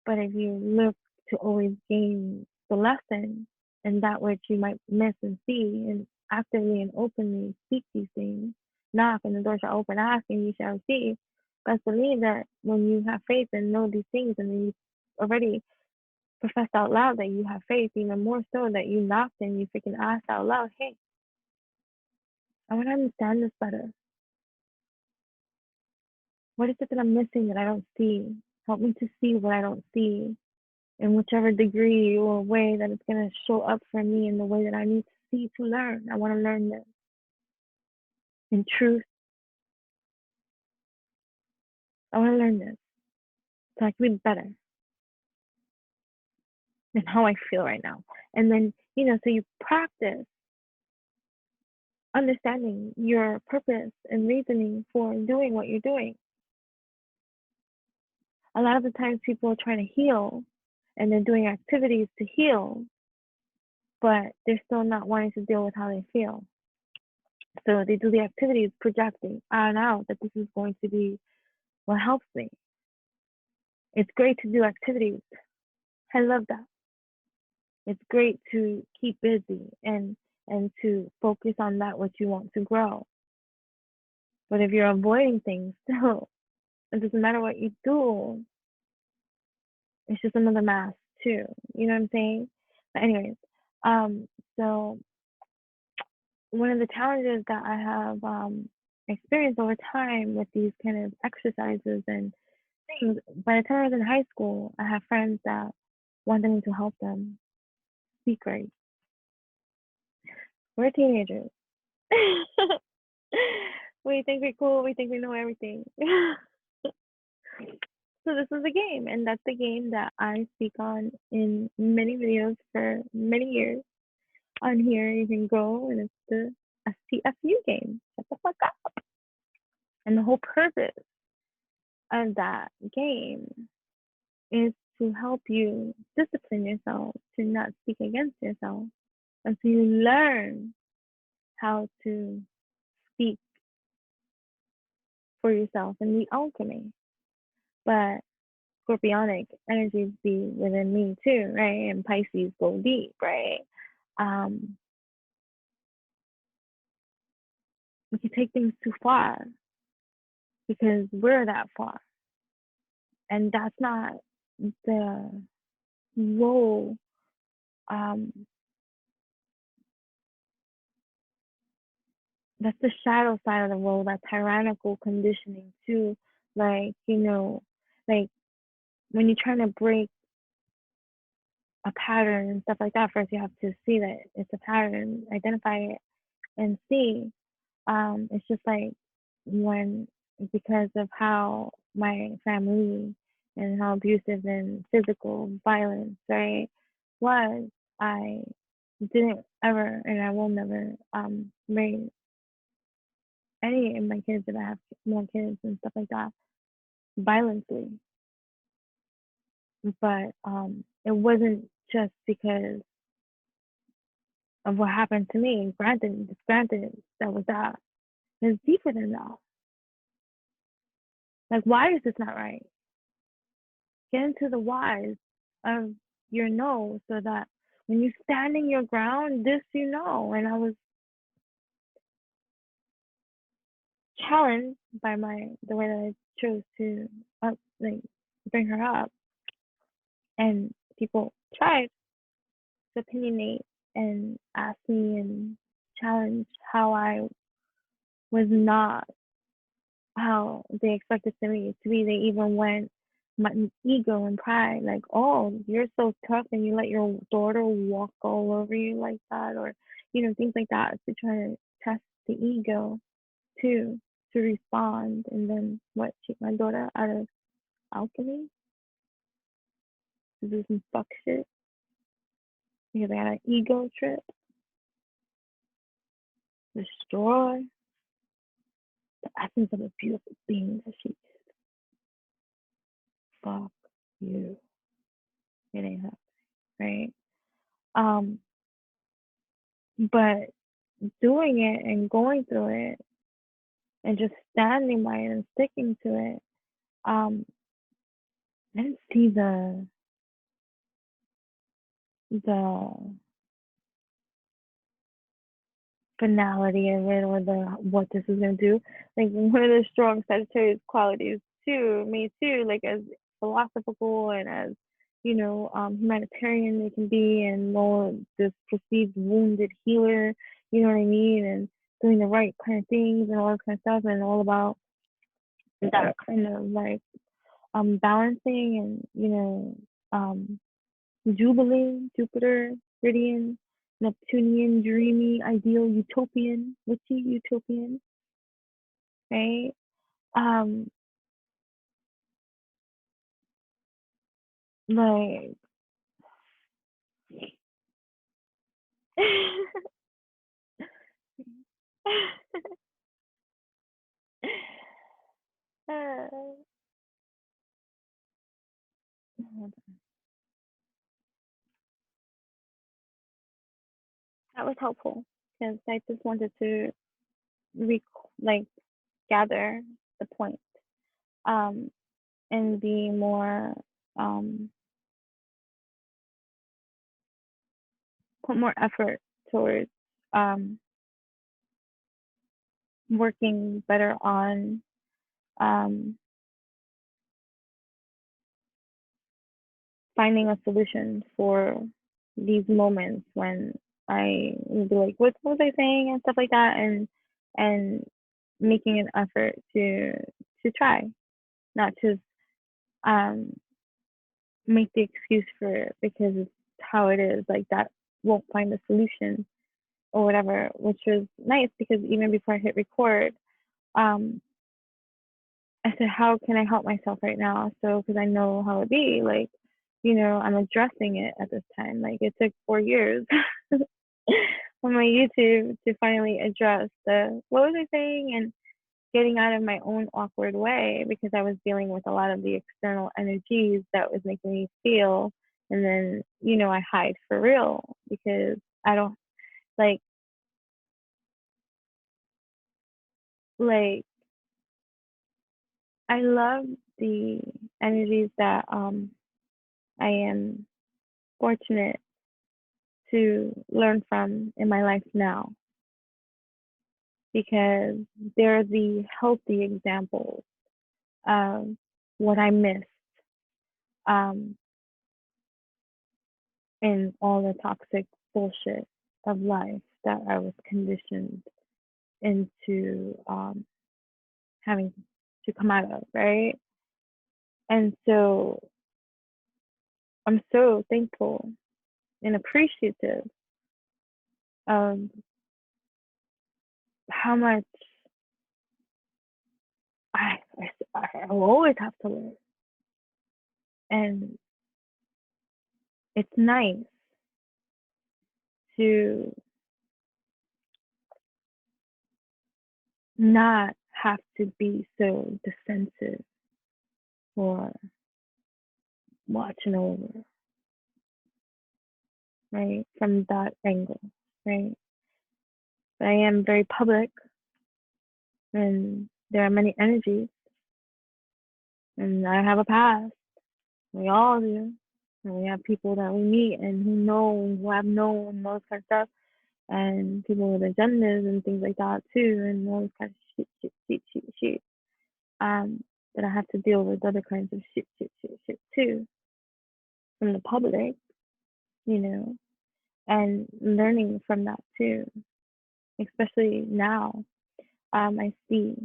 but if you look to always gain the lesson and that which you might miss and see, and actively and openly speak these things, knock and the door shall open, ask and you shall receive. Best believe that when you have faith and know these things, and you already professed out loud that you have faith, even more so that you knocked and you freaking asked out loud, hey, I want to understand this better. What is it that I'm missing that I don't see? Help me to see what I don't see, in whichever degree or way that it's going to show up for me in the way that I need to see to learn. I want to learn this in truth. I want to learn this so I can be better than how I feel right now. And then, so you practice understanding your purpose and reasoning for doing what you're doing. A lot of the times people are trying to heal and they're doing activities to heal, but they're still not wanting to deal with how they feel. So they do the activities projecting on out that this is going to be what helps me. It's great to do activities. I love that. It's great to keep busy and to focus on that what you want to grow. But if you're avoiding things still, it doesn't matter what you do. It's just another mask too. You know what I'm saying? But anyways, so one of the challenges that I have experienced over time with these kind of exercises and things, by the time I was in high school, I have friends that wanted me to help them speak right. We're teenagers. We think we're cool. We think we know everything. So this is a game, and that's the game that I speak on in many videos for many years. On here, you can go, and it's the STFU game. Shut the fuck up. And the whole purpose of that game is to help you discipline yourself to not speak against yourself, and so you learn how to speak for yourself in the alchemy. But scorpionic energies be within me too, right? And Pisces go deep, right? Um, we can take things too far because we're that far. And that's not the role, um, that's the shadow side of the role, that tyrannical conditioning too. Like, like when you're trying to break a pattern and stuff like that, first you have to see that it's a pattern, identify it, and see. It's just like when, because of how my family and how abusive and physical violence, right, was, I didn't ever, and I will never, raise any of my kids, if I have more kids and stuff like that, violently. But it wasn't just because of what happened to me. Granted, that was that. It's deeper than that. Like, why is this not right? Get into the whys of your no, so that when you standing your ground, this you know. And I was challenged by the way that I chose to bring her up, and people tried to opinionate and ask me and challenge how I was not how they expected me to be. They even went my ego and pride, like, oh, you're so tough and you let your daughter walk all over you like that, or things like that, to try to test the ego too, to respond. And then what, cheat my daughter out of alchemy to do some fuck shit because I got an ego trip, destroy the essence of a beautiful being that she is. Fuck you. It ain't happening, right? Um, but doing it and going through it and just standing by it and sticking to it, I didn't see the finality of it, or the what this is gonna do. Like, one of the strong Sagittarius qualities too, me too, like as philosophical and as humanitarian they can be, and more this perceived wounded healer, you know what I mean, and doing the right kind of things and all that kind of stuff, and all about that kind of like balancing and jubilee, Jupiter, Viridian, Neptunian, dreamy, ideal, utopian, witchy, utopian, right? Um, like hold on. That was helpful because I just wanted to like gather the point, um, and be more, um, put more effort towards, um, working better on, um, finding a solution for these moments when I would be like, what was I saying and stuff like that, and making an effort to try, not just, um, make the excuse for it because it's how it is. Like that won't find a solution or whatever, which was nice because even before I hit record, um, I said, how can I help myself right now? So, because I know how it be, like, I'm addressing it at this time. Like, it took 4 years on my YouTube to finally address what was I saying, and getting out of my own awkward way because I was dealing with a lot of the external energies that was making me feel. And then, I hide for real because I don't like, like, I love the energies that, I am fortunate to learn from in my life now because they're the healthy examples of what I missed, um, in all the toxic bullshit of life that I was conditioned into, having to come out of, right? And so I'm so thankful and appreciative of how much I will always have to learn. And it's nice to not have to be so defensive or watching over, right? From that angle, right? But I am very public and there are many energies and I have a past. We all do. And we have people that we meet and who know, who have known those kind of stuff, and people with agendas and things like that too, and all this kind of shit. That I have to deal with other kinds of shit too from the public, you know, and learning from that too, especially now. I see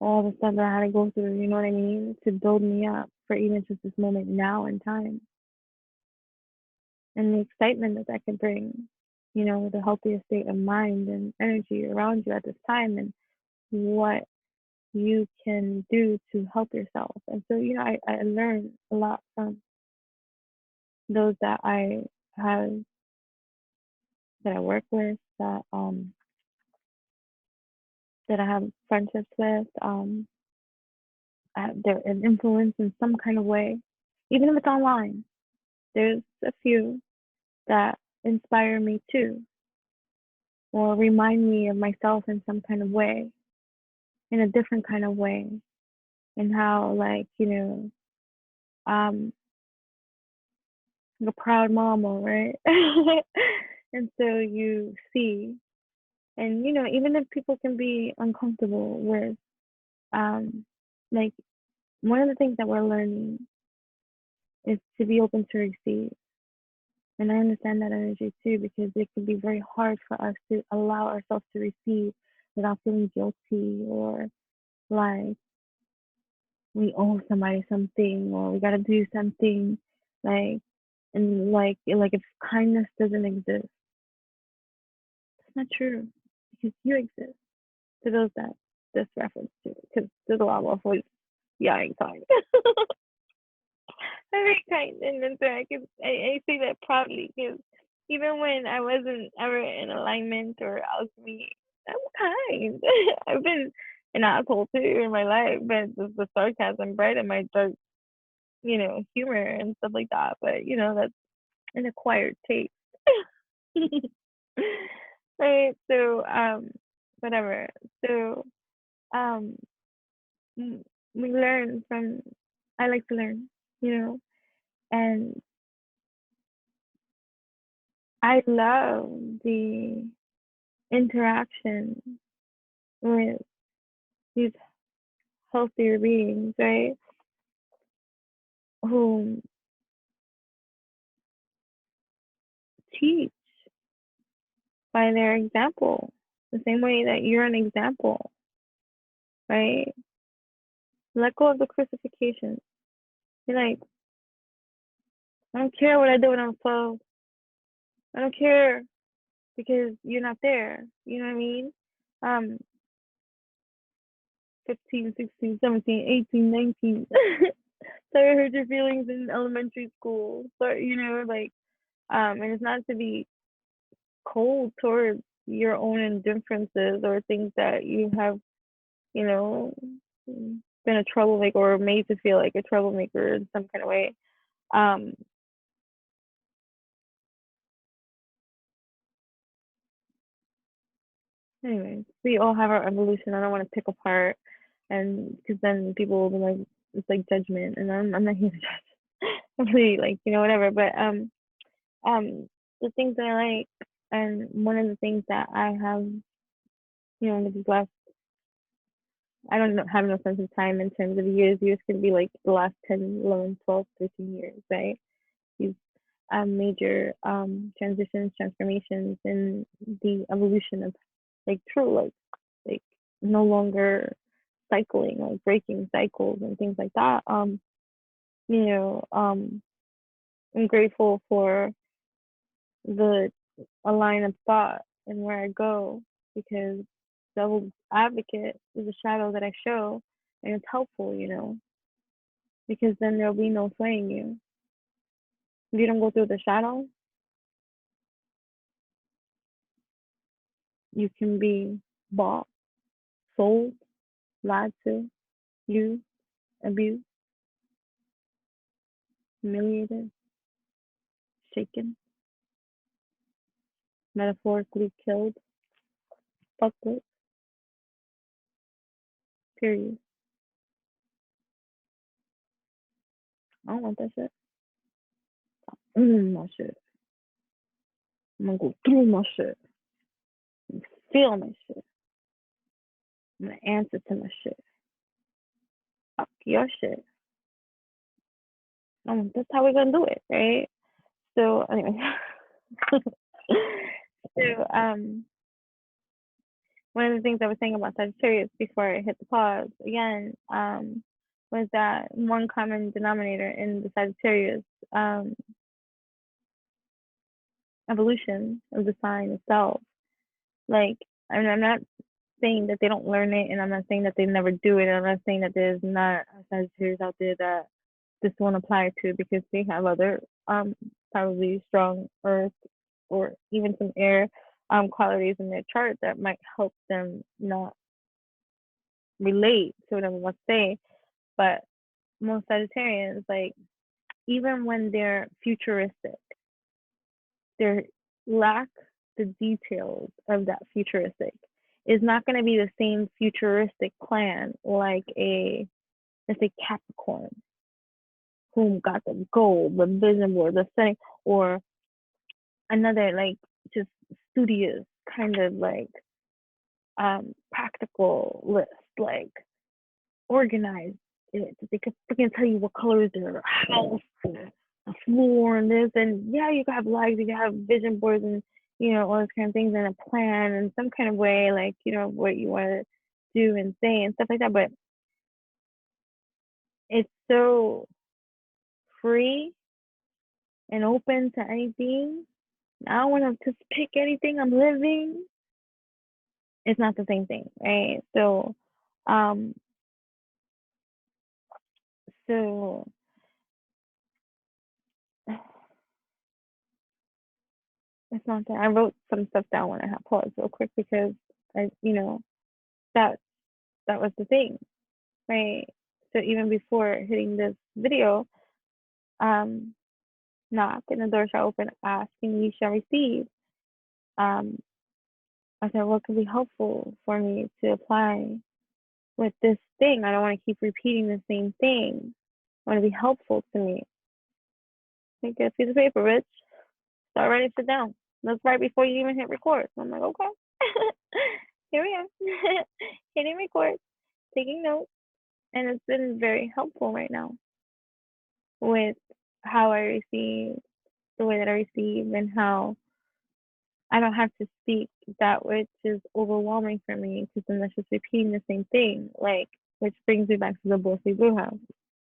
all the stuff that I had to go through, you know what I mean, to build me up for even just this moment now in time. And the excitement that that can bring, with a healthier state of mind and energy around you at this time, and what you can do to help yourself. And so, I learned a lot from those have that I work with, that I have friendships with, they're an influence in some kind of way, even if it's online. There's a few that inspire me too, or remind me of myself in some kind of way, in a different kind of way, and how, like, um, like a proud mama, right? And so you see, and even if people can be uncomfortable with, um, like, one of the things that we're learning is to be open to receive. And I understand that energy too, because it can be very hard for us to allow ourselves to receive without feeling guilty, or like we owe somebody something, or we got to do something, like, and like if kindness doesn't exist, it's not true, because you exist. To those that this reference to, because there's a lot more voice. Yeah, I'm kind. I'm very kind, and so I say that proudly because even when I wasn't ever in alignment or alchemy, I'm kind. I've been an asshole too in my life, but the sarcasm bred in my dark humor and stuff like that. But that's an acquired taste. Right. So whatever. So um m- we learn from I like to learn, you know, and I love the interaction with these healthier beings, right? Who teach by their example, the same way that you're an example, right? Let go of the crucifixion. Be like, I don't care what I did when I was 12. I don't care because you're not there. You know what I mean? Um, 15, 16, 17, 18, 19. So I hurt your feelings in elementary school. So, like, and it's not to be cold towards your own indifferences or things that you have, you know, been a troublemaker or made to feel like a troublemaker in some kind of way. Um, Anyways, we all have our evolution. I don't want to pick apart, and because then people will be like, it's like judgment, and I'm not here to judge. I'm really like whatever. But um, the things that I like, and one of the things that I have, in these last, I don't know, have no sense of time in terms of years. Years could be like the last 10, 11, 12, 13 years, right? These major transitions, transformations in the evolution of like true like no longer cycling, like breaking cycles and things like that. You know, I'm grateful for the a line of thought and where I go because devil's advocate is a shadow that I show and it's helpful, because then there'll be no swaying you. If you don't go through the shadow, you can be bought, sold, lied to, used, abused, humiliated, shaken, metaphorically killed, fucked with, period. I don't want that shit. My shit. I'm gonna go through my shit. And feel my shit. I'm gonna answer to my shit. Fuck your shit. That's how we're gonna do it, right? So anyway. So one of the things I was saying about Sagittarius before I hit the pause again, was that one common denominator in the Sagittarius evolution of the sign itself. Like, I'm not saying that they don't learn it, and I'm not saying that they never do it, and I'm not saying that there's not a Sagittarius out there that this won't apply to because they have other probably strong earth or even some air qualities in their chart that might help them not relate to what I'm about to say. But most Sagittarians, like, even when they're futuristic, they lack the details of that futuristic. Is not going to be the same futuristic plan like let's say Capricorn, who got the goal, the vision board, the setting, or another like just studious kind of like practical list, like organized it. They could freaking tell you what color is their house and a floor and this, and yeah, you can have lights, you can have vision boards and all those kind of things and a plan and some kind of way, like what you want to do and say and stuff like that. But it's so free and open to anything. I don't want to just pick anything I'm living. It's not the same thing, right? Um, so it's not that I wrote some stuff down when I had pause real quick because that that was the thing, right? So even before hitting this video, knock and the door shall open, ask and you shall receive. Um, I said, what could be helpful for me to apply with this thing? I don't want to keep repeating the same thing. I want to be helpful to me. Take a piece of paper, Rich. Start writing it down. That's right before you even hit record. So I'm like, okay. Here we are. Hitting record, taking notes, and it's been very helpful right now with how I receive, the way that I receive, and how I don't have to speak that which is overwhelming for me because then that's just repeating the same thing. Like, which brings me back to the Bossy Bruja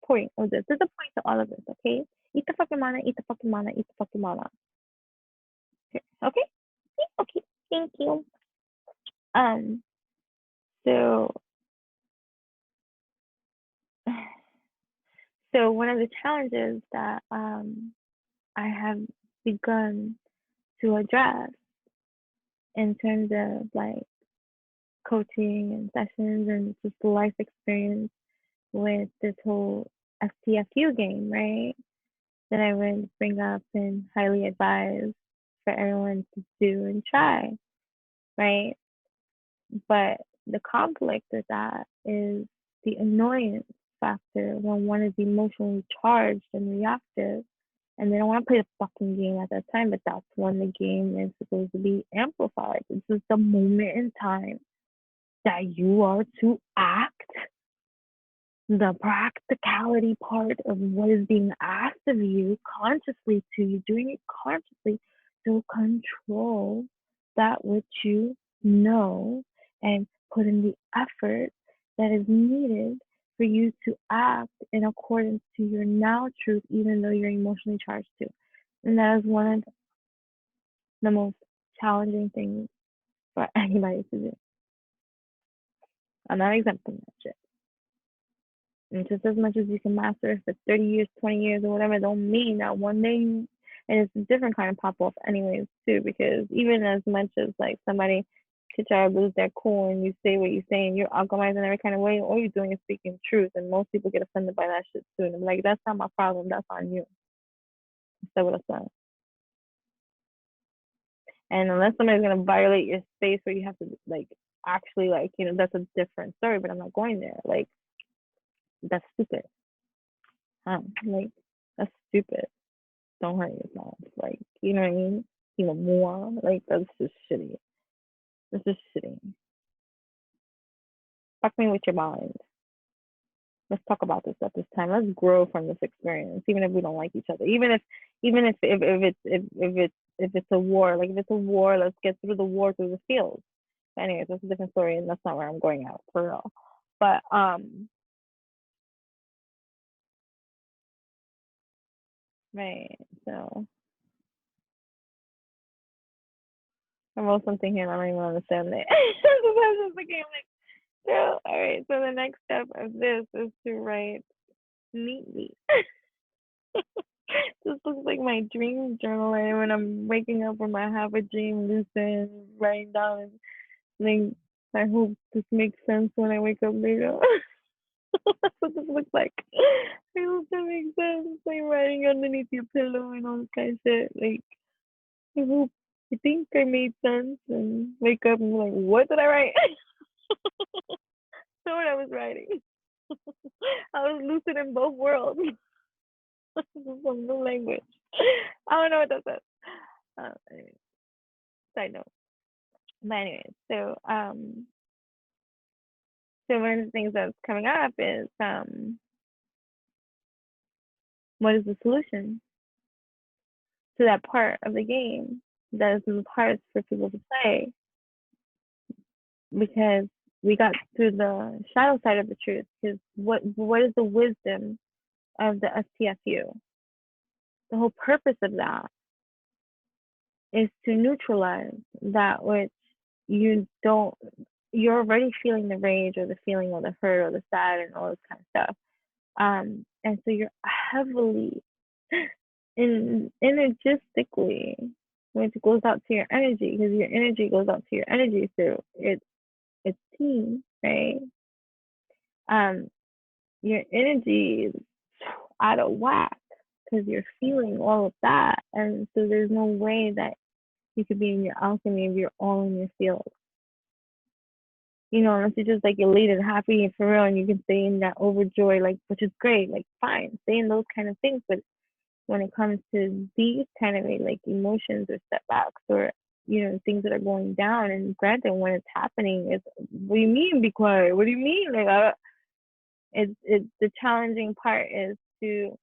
point of this. There's a point to all of this, okay? Eat the fucking mana, eat the fucking mana, eat the fucking mana. Okay? Okay, thank you. Um, so so one of the challenges that I have begun to address in terms of like coaching and sessions and just life experience with this whole STFU game, right? That I would bring up and highly advise for everyone to do and try, right? But the conflict with that is the annoyance factor when one is emotionally charged and reactive and they don't want to play the fucking game at that time, but that's when the game is supposed to be amplified. This is the moment in time that you are to act the practicality part of what is being asked of you consciously to you doing it consciously to control that which you know and put in the effort that is needed for you to act in accordance to your now truth, even though you're emotionally charged to. And that is one of the most challenging things for anybody to do. I'm not exempting that shit. And just as much as you can master it for 30 years, 20 years, or whatever, don't mean that one day you, and it's a different kind of pop off, anyways, too, because even as much as like somebody could try to lose their cool and you say what you say and you're alchemizing every kind of way, all you're doing is speaking truth. And most people get offended by that shit too. And I'm like, that's not my problem, that's on you. That's what I said. And unless somebody's gonna violate your space where you have to like actually like, you know, that's a different story, but I'm not going there. Like, that's stupid. Like, that's stupid. Don't hurt yourself. Like, you know what I mean? Even more. Like, that's just shitty. That's just shitty. Fuck me with your mind. Let's talk about this at this time. Let's grow from this experience, even if we don't like each other. Even if it's a war, like if it's a war, let's get through the war through the field. But anyways, that's a different story, and that's not where I'm going at for real. But right. So I wrote something here and I don't even understand it. Sometimes it's like, so, all right. So the next step of this is to write neatly. This looks like my dream journal. And when I'm waking up from my have a dream, lucid, writing down, and like, I hope this makes sense when I wake up later. That's what this looks like. I hope that makes sense. Like writing underneath your pillow and all this kind of shit. Like, I hope, I think I made sense and wake up and be like, what did I write? So what I was writing. I was lucid in both worlds. Some new language. I don't know what that says. Anyways, side note. But anyways, so one of the things that's coming up is what is the solution to that part of the game that is in the parts for people to play? Because we got through the shadow side of the truth. Because what is the wisdom of the STFU? The whole purpose of that is to neutralize that which you're already feeling the rage or the feeling or the hurt or the sad and all this kind of stuff. And so you're heavily energistically, which goes out to your energy, because your energy goes out to your energy, so it's team, right? Your energy is out of whack because you're feeling all of that. And so there's no way that you could be in your alchemy if you're all in your field. You know, unless you're just like elated, happy for real, and you can stay in that overjoy, like, which is great, like, fine, stay in those kind of things. But when it comes to these kind of like emotions or setbacks or things that are going down, and granted, when it's happening, it's what do you mean be quiet? What do you mean? Like, it's the challenging part is to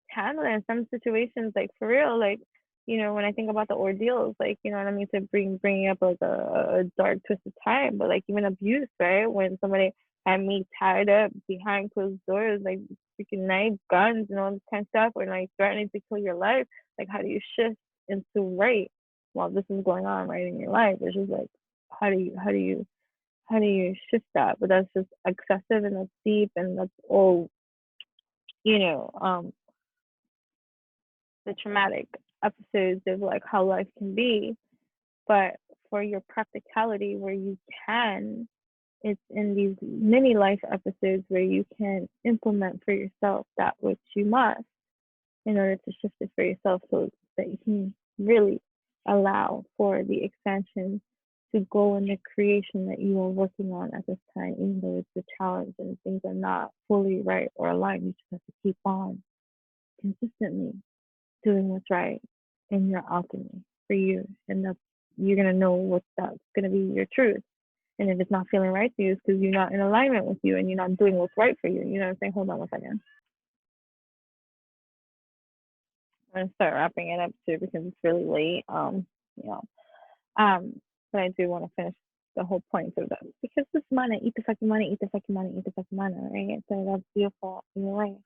handle it in some situations, like for real, like when I think about the ordeals, like I don't mean to bring up like a dark twisted time, but like even abuse, right? When somebody had me tied up behind closed doors, like freaking knife, guns, and all this kind of stuff, or like threatening to kill your life, like how do you shift into right while this is going on right in your life? It's just like how do you shift that? But that's just excessive and that's deep and that's all you know um the traumatic episodes of like how life can be. But for your practicality, where you can, it's in these mini life episodes where you can implement for yourself that which you must in order to shift it for yourself, so that you can really allow for the expansion to go in the creation that you are working on at this time, even though it's a challenge and things are not fully right or aligned. You just have to keep on consistently doing what's right in your alchemy for you, and that's you're gonna know that's gonna be your truth. And if it's not feeling right to you, it's because you're not in alignment with you and you're not doing what's right for you. You know what I'm saying? Hold on one second. I'm gonna start wrapping it up too because it's really late. You know, um, but I do want to finish the whole point of this because this money, eat the fucking money, eat the fucking money, eat the fucking money, right? So that's beautiful in your life.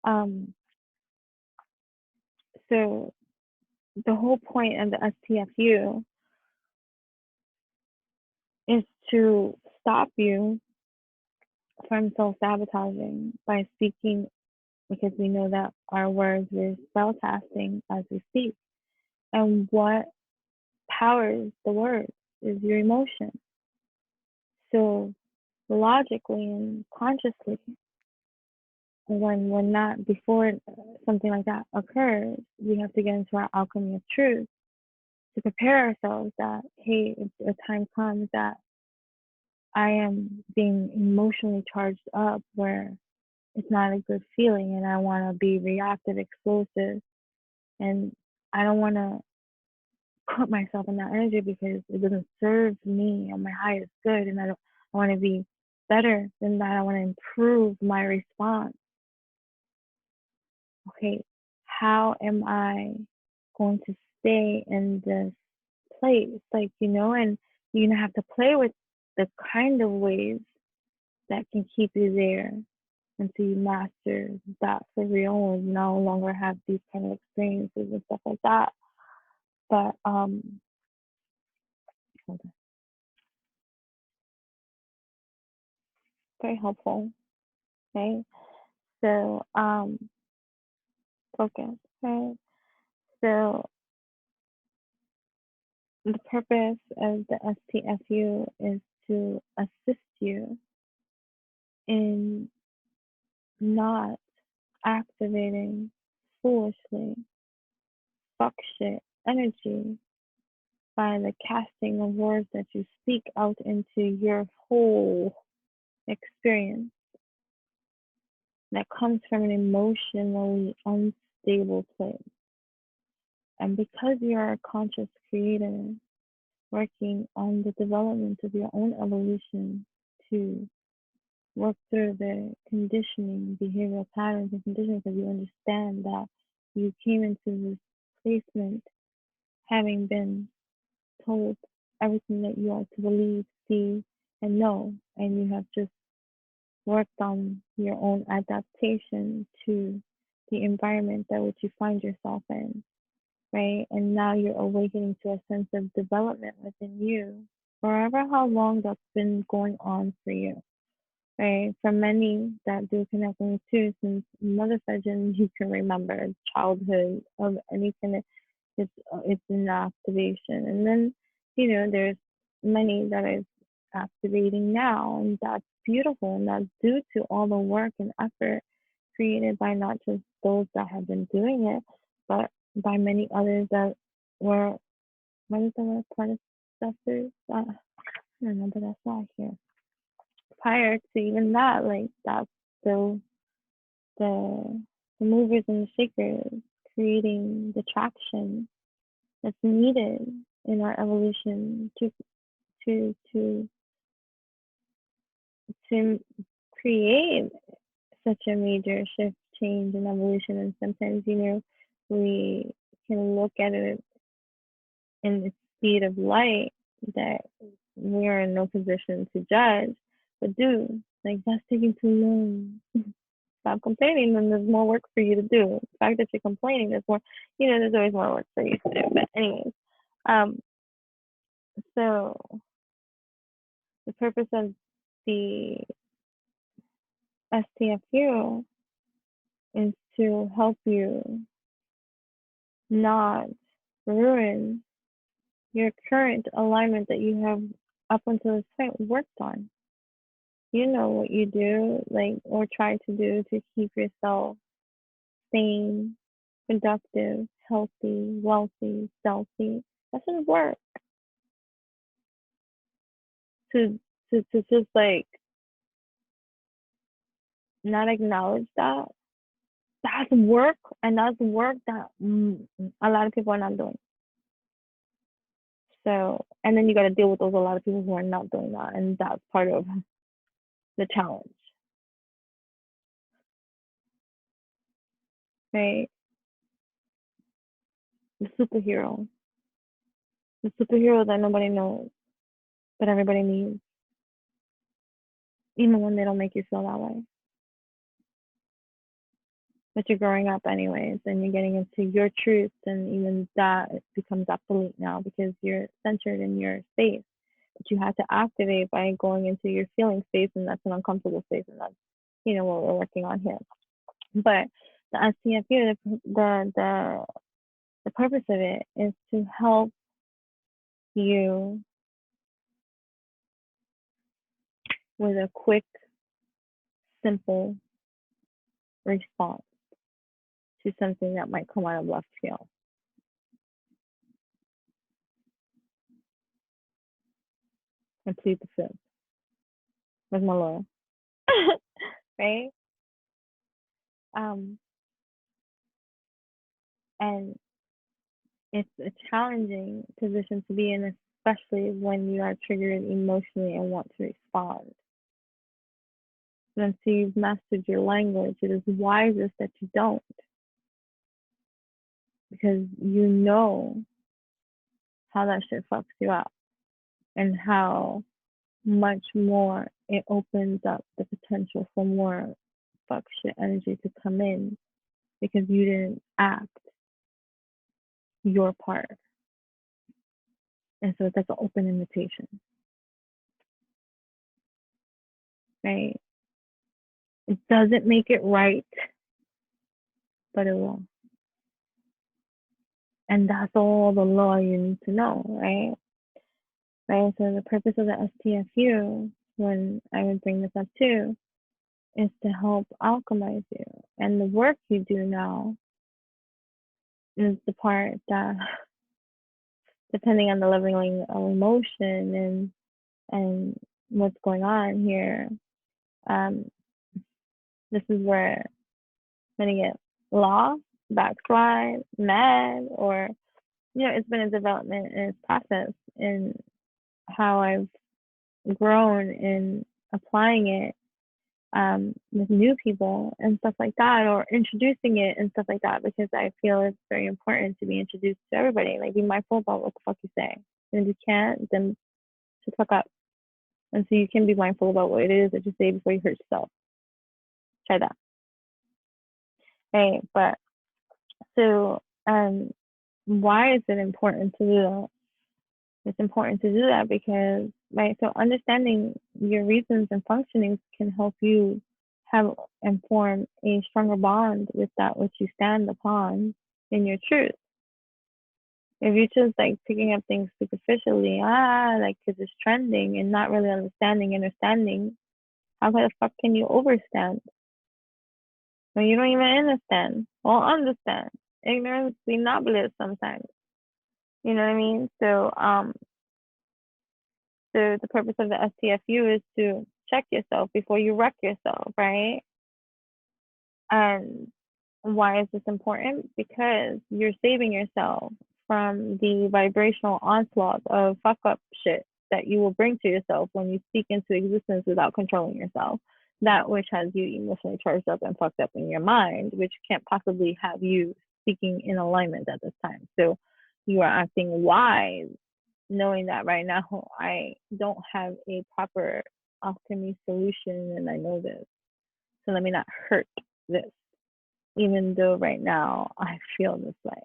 Um, so the whole point of the STFU is to stop you from self-sabotaging by speaking, because we know that our words are spell casting as we speak. And what powers the words is your emotion. So logically and consciously, when not before something like that occurs, we have to get into our alchemy of truth to prepare ourselves that, hey, if a time comes that I am being emotionally charged up where it's not a good feeling and I want to be reactive, explosive, and I don't want to put myself in that energy because it doesn't serve me on my highest good, and I want to be better than that. I want to improve my response. Okay, how am I going to stay in this place? Like, and you're going to have to play with the kind of ways that can keep you there until you master that for real and no longer have these kind of experiences and stuff like that. But hold on. Very helpful. Okay. So focus. Okay. So the purpose of the STFU is to assist you in not activating foolishly fuck shit energy by the casting of words that you speak out into your whole experience that comes from an emotionally unstable place. And because you're a conscious creator working on the development of your own evolution to work through the conditioning, behavioral patterns and conditioning, because you understand that you came into this placement having been told everything that you are to believe, see, and know, and you have just worked on your own adaptation to the environment that which you find yourself in, right? And now you're awakening to a sense of development within you, forever how long that's been going on for you, right? For many that do connect with me too, since mother session, you can remember childhood of any kind of it's an activation, and then there's many that is activating now, and that's beautiful, and that's due to all the work and effort created by not just those that have been doing it, but by many others that were, what is the word, predecessors? I don't know, but that's not here. Prior to even that, like that's still the movers and the shakers creating the traction that's needed in our evolution to to to create such a major shift, change, and evolution. And sometimes, we can look at it in the speed of light that we are in no position to judge. But dude, like that's taking too long. Stop complaining, and there's more work for you to do. The fact that you're complaining, there's more, there's always more work for you to do. But anyways, um, so the purpose of the STFU is to help you not ruin your current alignment that you have up until this point worked on. You know what you do, like, or try to do to keep yourself sane, productive, healthy, wealthy, stealthy. That should work. To just like not acknowledge that, that's work, and that's work that a lot of people are not doing. So, and then you got to deal with those a lot of people who are not doing that, and that's part of the challenge, right? The superhero that nobody knows, but everybody needs, even when they don't make you feel that way. But you're growing up anyways, and you're getting into your truth, and even that becomes obsolete now because you're centered in your space. But you have to activate by going into your feeling space, and that's an uncomfortable space, and that's what we're working on here. But the STFU, the purpose of it is to help you with a quick, simple response to something that might come out of left field. And plead the fifth. Where's my lawyer? Right? And it's a challenging position to be in, especially when you are triggered emotionally and want to respond. Once you've mastered your language, it is wisest that you don't, because you know how that shit fucks you up and how much more it opens up the potential for more fuck shit energy to come in because you didn't act your part. And so it's like an open invitation, right? It doesn't make it right, but it will. And that's all the law you need to know, right? Right. So the purpose of the STFU, when I would bring this up too, is to help alchemize you. And the work you do now is the part that, depending on the leveling of emotion and what's going on here, this is where many get lost, backslide, mad, or it's been a development in its process in how I've grown in applying it with new people and stuff like that, or introducing it and stuff like that, because I feel it's very important to be introduced to everybody. Like, be mindful about what the fuck you say. And if you can't, then shut the fuck up. And so you can be mindful about what it is that you say before you hurt yourself. Try that. Right. But so why is it important to do that? It's important to do that because, right, so understanding your reasons and functionings can help you have and form a stronger bond with that which you stand upon in your truth. If you're just like picking up things superficially, like because it's trending and not really understanding, how the fuck can you overstand? when you don't even understand or understand. Ignorance be not bliss sometimes. You know what I mean? So the purpose of the STFU is to check yourself before you wreck yourself, right? And why is this important? Because you're saving yourself from the vibrational onslaught of fuck up shit that you will bring to yourself when you speak into existence without controlling yourself. That which has you emotionally charged up and fucked up in your mind, which can't possibly have you speaking in alignment at this time. So you are acting wise, knowing that right now I don't have a proper alchemy solution and I know this. So let me not hurt this, even though right now I feel this way.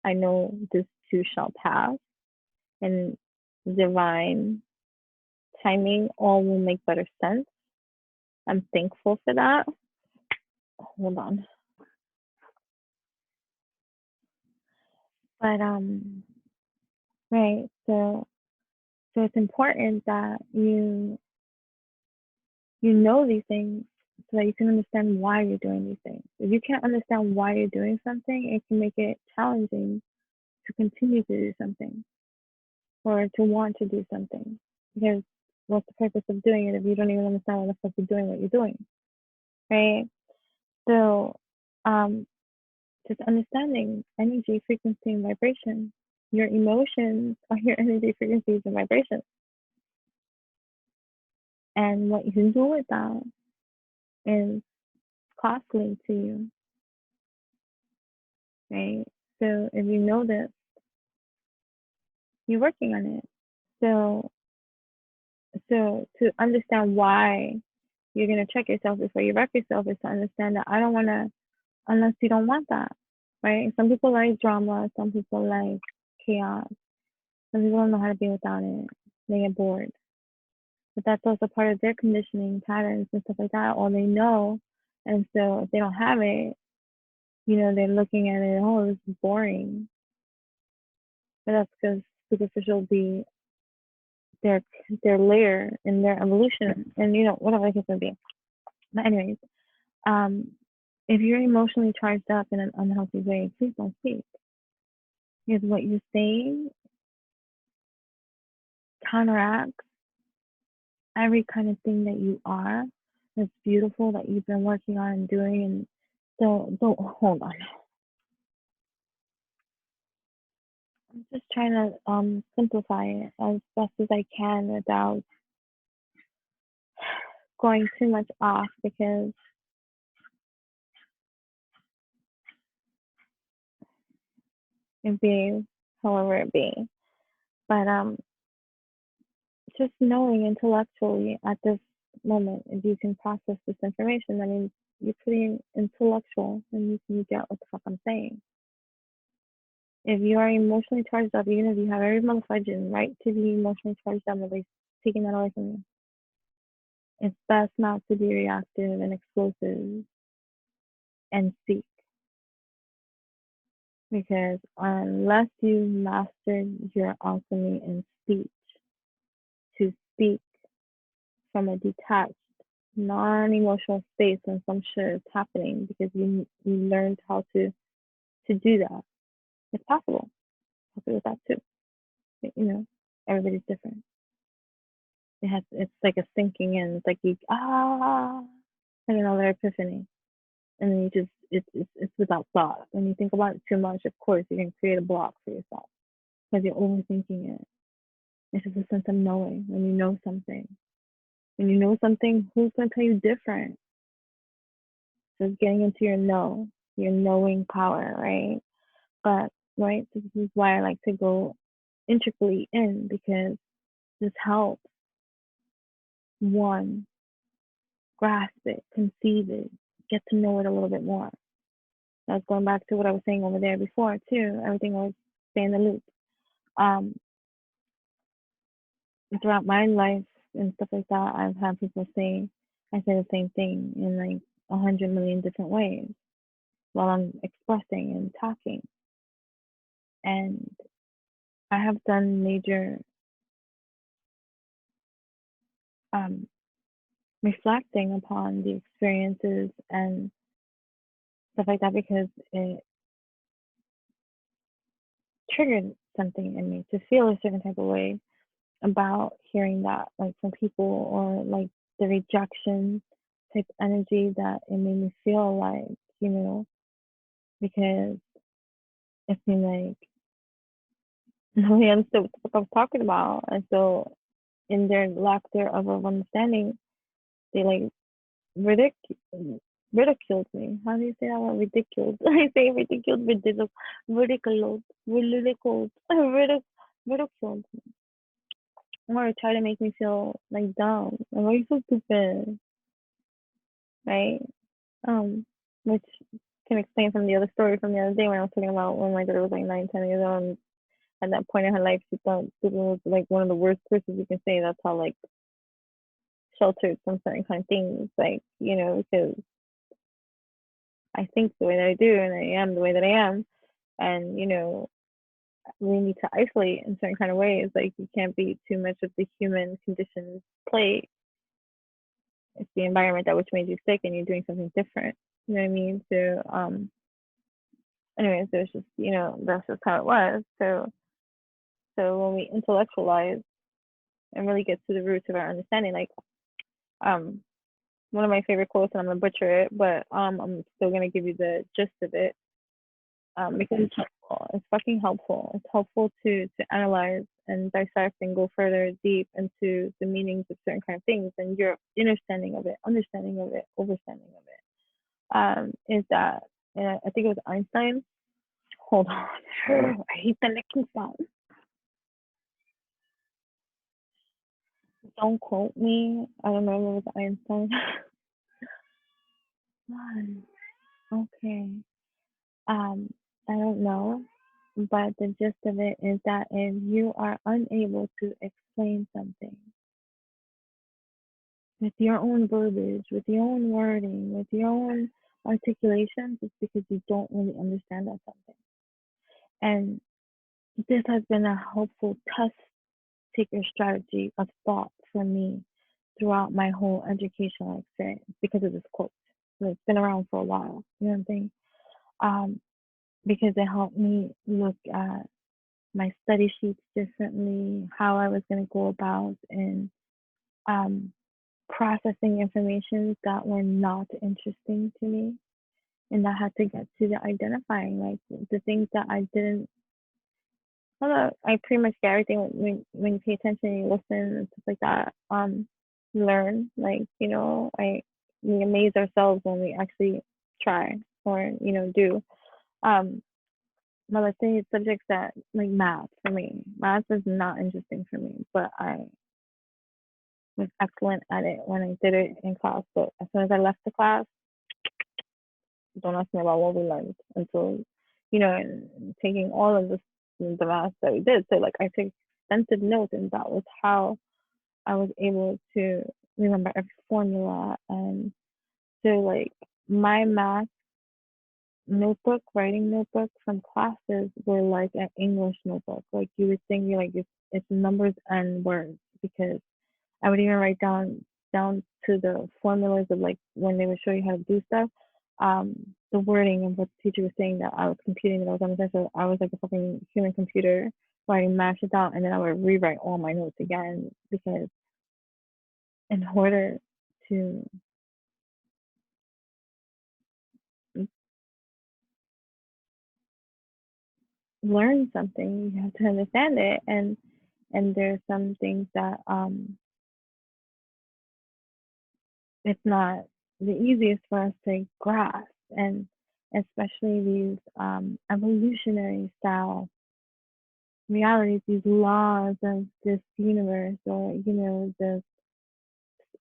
I know this too shall pass, and divine timing all will make better sense. I'm thankful for that. Hold on. But right, so it's important that you know these things so that you can understand why you're doing these things. If you can't understand why you're doing something, it can make it challenging to continue to do something or to want to do something. Because what's the purpose of doing it if you don't even understand what the fuck you're doing what you're doing? Right? So just understanding energy, frequency, and vibration. Your emotions are your energy, frequencies, and vibrations. And what you can do with that is costly to you. Right? So if you know this, you're working on it. So to understand why you're gonna check yourself before you wreck yourself is to understand that I don't wanna unless you don't want that. Right? Some people like drama, some people like chaos, some people don't know how to be without it. They get bored. But that's also part of their conditioning patterns and stuff like that, or they know. And so if they don't have it, they're looking at it, oh, this is boring. But that's because superficial be their layer in their evolution and whatever the case may be. But anyways, if you're emotionally charged up in an unhealthy way, please don't speak. Because what you're saying counteracts every kind of thing that you are that's beautiful that you've been working on and doing. And so don't hold on. I'm just trying to simplify it as best as I can without going too much off because it be however it be. But just knowing intellectually at this moment, if you can process this information, that means you're pretty intellectual and you can get what the fuck I'm saying. If you are emotionally charged up, even if you have every motherfucking right to be emotionally charged up, nobody's taking that away from you. It's best not to be reactive and explosive and speak. Because unless you master your alchemy in speech, to speak from a detached, non-emotional space when some shit is happening, because you learned how to do that, it's possible. I'll do with that too. Everybody's different. It's like a sinking in. It's like like another epiphany, and then you just it's without thought. When you think about it too much, of course, you can create a block for yourself because you're overthinking it. It's just a sense of knowing. When you know something, who's gonna tell you different? Just getting into your knowing power, right? But right, this is why I like to go intricately in because this helps one grasp it, conceive it, get to know it a little bit more. That's going back to what I was saying over there before too. Everything was stay in the loop. Throughout my life and stuff like that, I've had people say I say the same thing in like 100 million different ways while I'm expressing and talking. And I have done major reflecting upon the experiences and stuff like that, because it triggered something in me to feel a certain type of way about hearing that, like from people, or like the rejection type energy that it made me feel like, because it seemed like nobody understood what the fuck I was talking about. And so, in their lack thereof of understanding, they like ridiculed me. How do you say that word? Ridiculed. I say ridiculed, ridiculed, or try to make me feel like dumb. Like, why are you so stupid? Right? Um, which can explain from the other story from the other day when I was talking about when my daughter was like 9, 10 years old. And at that point in her life, she thought stupid was like one of the worst curses you can say. That's how like sheltered from certain kind of things, like, because I think the way that I do and I am the way that I am. And, we need to isolate in certain kind of ways. Like, you can't be too much of the human conditions play. It's the environment that which made you sick and you're doing something different. You know what I mean? So, anyways, there's just, that's just how it was. So when we intellectualize and really get to the roots of our understanding, like, um, one of my favorite quotes, and I'm gonna butcher it, but I'm still gonna give you the gist of it, because it's helpful. It's fucking helpful. It's helpful to analyze and dissect and go further deep into the meanings of certain kind of things and your understanding of it, overstanding of it. Is that, I think it was Einstein. Hold on, I hate the licking sound. Don't quote me. I don't remember if it was Einstein. Okay. Um, I don't know, but the gist of it is that if you are unable to explain something with your own verbiage, with your own wording, with your own articulations, it's because you don't really understand that something. And this has been a helpful test taker strategy of thought for me throughout my whole educational experience because of this quote. So it's been around for a while. You know what I'm saying? Um, because it helped me look at my study sheets differently, how I was going to go about and um, processing information that were not interesting to me. And I had to get to the identifying, like the things that I didn't. I pretty much get everything when you pay attention, you listen, and stuff like that. Learn, like, we amaze ourselves when we actually try or do. Um, but let's say subjects that like math for me. Math is not interesting for me, but I was excellent at it when I did it in class. But as soon as I left the class, don't ask me about what we learned until, and taking all of the math that we did. So like I took extensive notes, and that was how I was able to remember every formula. And so like my math notebook, writing notebook from classes were like an English notebook. Like you would think like it's numbers and words, because I would even write down to the formulas of like when they would show you how to do stuff, the wording and what the teacher was saying that I was computing, that I was understanding. So I was like a fucking human computer writing math shit down, and then I would rewrite all my notes again, because in order to learn something, you have to understand it. And there's some things that it's not the easiest for us to grasp, and especially these evolutionary style realities, these laws of this universe, or this,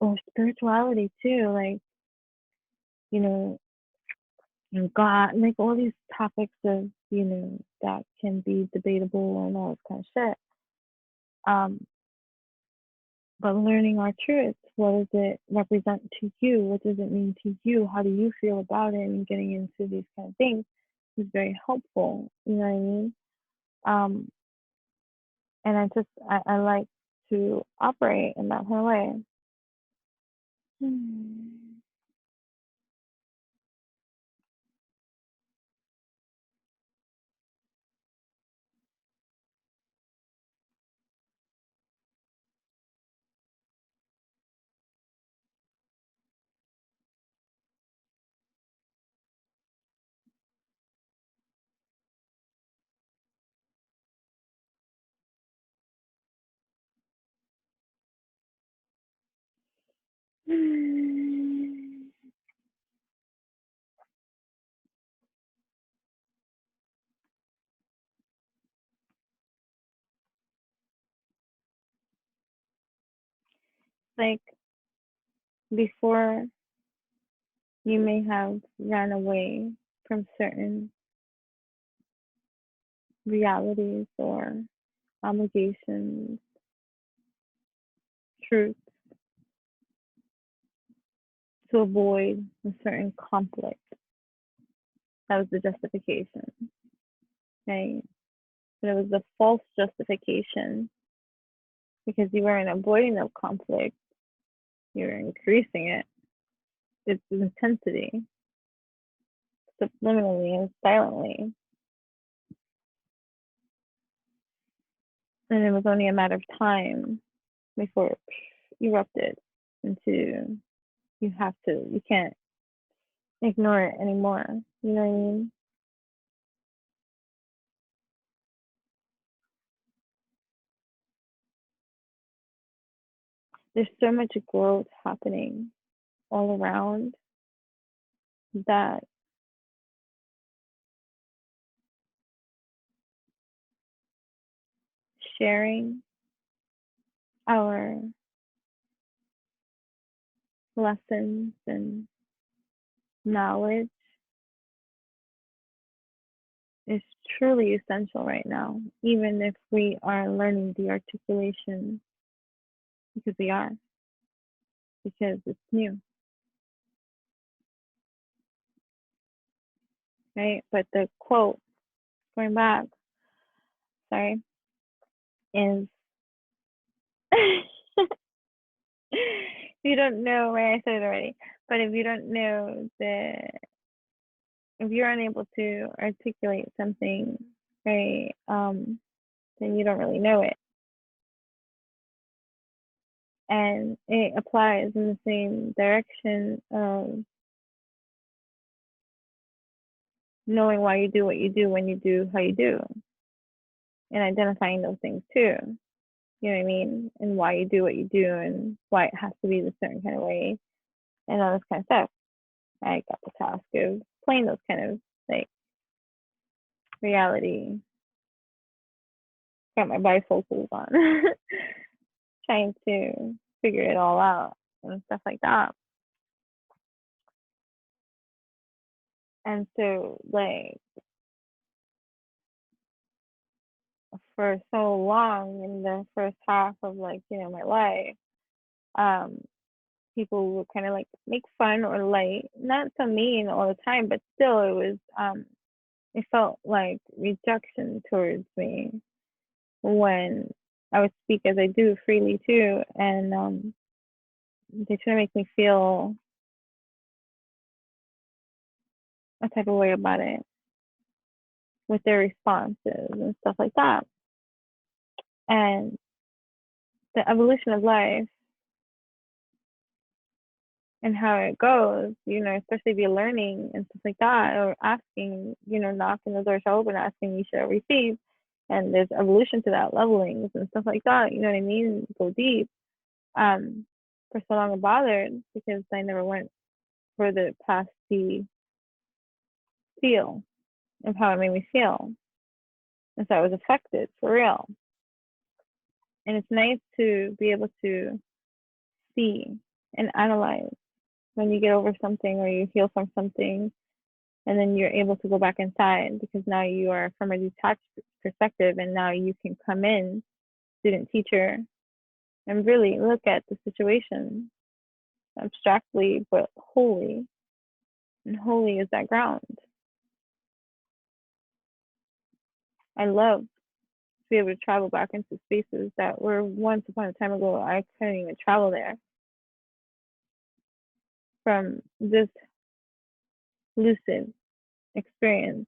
or spirituality too, like, you know and God, like all these topics of, that can be debatable and all this kind of shit. um but learning our truths, what does it represent to you, what does it mean to you, how do you feel about it, and getting into these kind of things is very helpful. You know what I mean? um and I like to operate in that kind of way. Hmm. Like before, you may have ran away from certain realities or obligations, truth, to avoid a certain conflict. That was the justification, right? But it was the false justification because you weren't avoiding the conflict, you were increasing its intensity subliminally and silently. And it was only a matter of time before it erupted into you can't ignore it anymore. You know what I mean? There's so much growth happening all around that sharing our lessons and knowledge is truly essential right now, even if we are learning the articulation, because we are, because it's new, right? But the quote, going back, sorry, is if you don't know, right, I said it already, but if you don't know if you're unable to articulate something, right, then you don't really know it. And it applies in the same direction of knowing why you do what you do when you do how you do, and identifying those things too. You know what I mean? And why you do what you do, and why it has to be a certain kind of way, and all this kind of stuff. I got the task of playing those kind of like reality. Got my bifocals on, trying to figure it all out and stuff like that. And so, like, for so long in the first half of like, my life, um, people would kind of like make fun or like not so mean all the time, but still it was it felt like rejection towards me when I would speak as I do freely too, and they try to make me feel a type of way about it with their responses and stuff like that. And the evolution of life and how it goes, especially if you're learning and stuff like that, or asking, knocking the door shall open, asking you shall receive. And there's evolution to that, levelings and stuff like that, you know what I mean? Go deep. For so long I bothered because I never went further past the feel of how it made me feel. And so I was affected for real. And it's nice to be able to see and analyze when you get over something or you heal from something, and then you're able to go back inside because now you are from a detached perspective, and now you can come in, student teacher, and really look at the situation abstractly but wholly, and wholly is that ground. I love to be able to travel back into spaces that were once upon a time ago I couldn't even travel there, from this lucid experience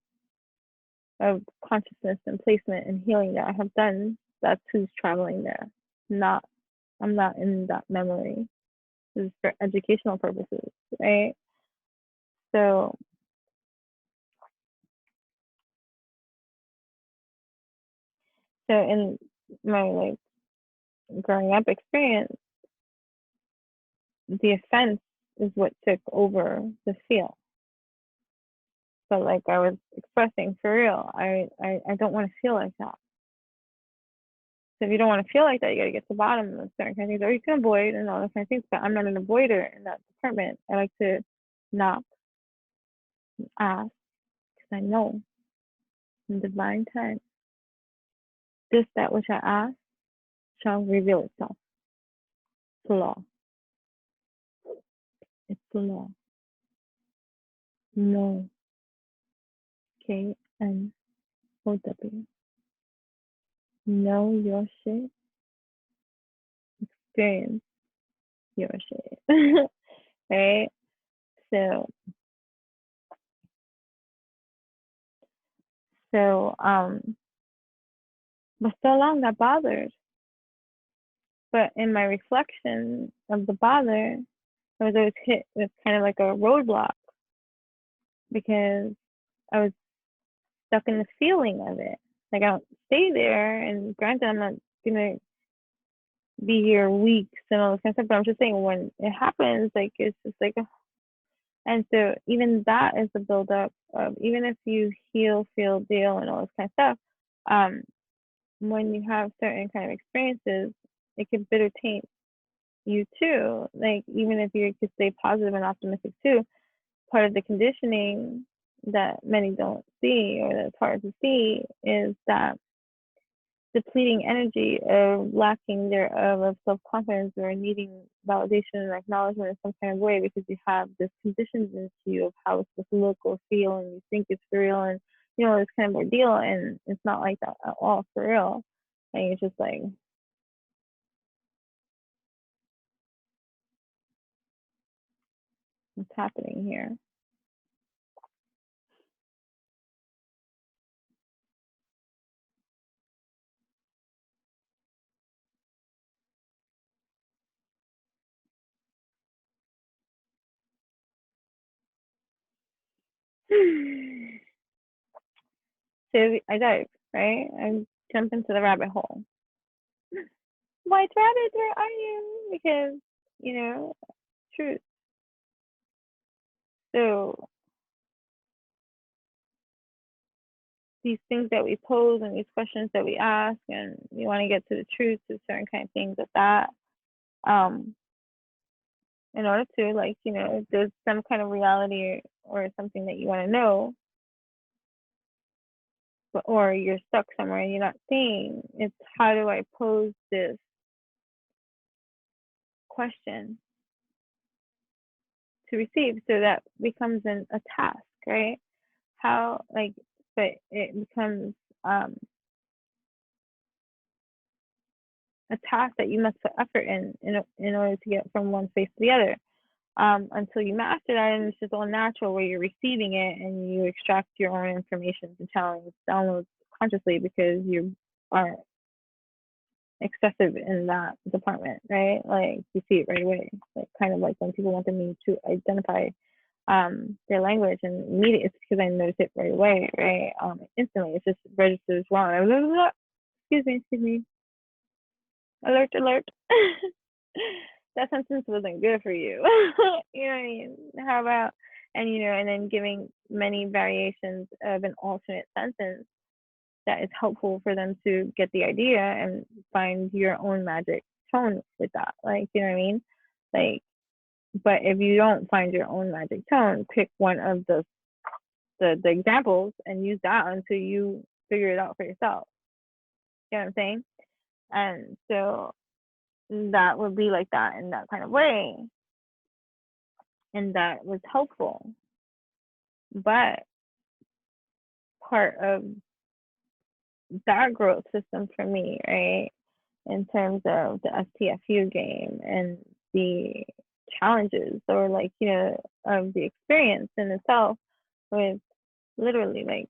of consciousness and placement and healing that I have done. That's who's traveling there. Not, I'm not in that memory. This is for educational purposes, right? So in my like growing up experience, the offense is what took over the feel. So like I was expressing for real, I don't want to feel like that. So if you don't want to feel like that, you got to get to the bottom of certain kind of things, or you can avoid and all those kind of things. But I'm not an avoider in that department. I like to knock, and ask, because I know in divine time, this that which I ask shall reveal itself. It's the law. It's the law. No. KNOW. Know your shit. Experience your shit. Right? So so but so long that bothered. But in my reflection of the bother, I was always hit with kind of like a roadblock because I was stuck in the feeling of it. Like I don't stay there, and granted, I'm not gonna be here weeks and all this kind of stuff. But I'm just saying when it happens, like it's just like, and so even that is the buildup of even if you heal, feel, deal, and all this kind of stuff. When you have certain kind of experiences, it can bitter taint you too. Like even if you could stay positive and optimistic too, part of the conditioning that many don't see or that's hard to see is that depleting energy of lacking thereof of self-confidence or needing validation and acknowledgement in some kind of way because you have this conditioned into you of how it's supposed to look or feel and you think it's for real and you know this kind of ordeal and it's not like that at all for real and you're just like what's happening here. So I dive, right? I jump into the rabbit hole. White rabbit, where are you? Because, you know, truth. So these things that we pose and these questions that we ask and we want to get to the truth to certain kind of things of that. In order to like, you know, if there's some kind of reality or something that you want to know, but, or you're stuck somewhere and you're not seeing, it's how do I pose this question to receive so that becomes a task, right? How like but it becomes a task that you must put effort in order to get from one space to the other until you master that and it's just all natural where you're receiving it and you extract your own information and downloads consciously because you aren't excessive in that department, right? Like you see it right away. Like kind of like when people want me to identify their language and immediately it's because I notice it right away, right? Instantly it's just registers wrong. Excuse me. Alert, alert. That sentence wasn't good for you. You know what I mean? How about, and you know, and then giving many variations of an alternate sentence that is helpful for them to get the idea and find your own magic tone with that. Like, you know what I mean? Like, but if you don't find your own magic tone, pick one of the examples and use that until you figure it out for yourself. You know what I'm saying? And so that would be like that in that kind of way. And that was helpful. But part of that growth system for me, right, in terms of the STFU game and the challenges or like, you know, of the experience in itself with literally like,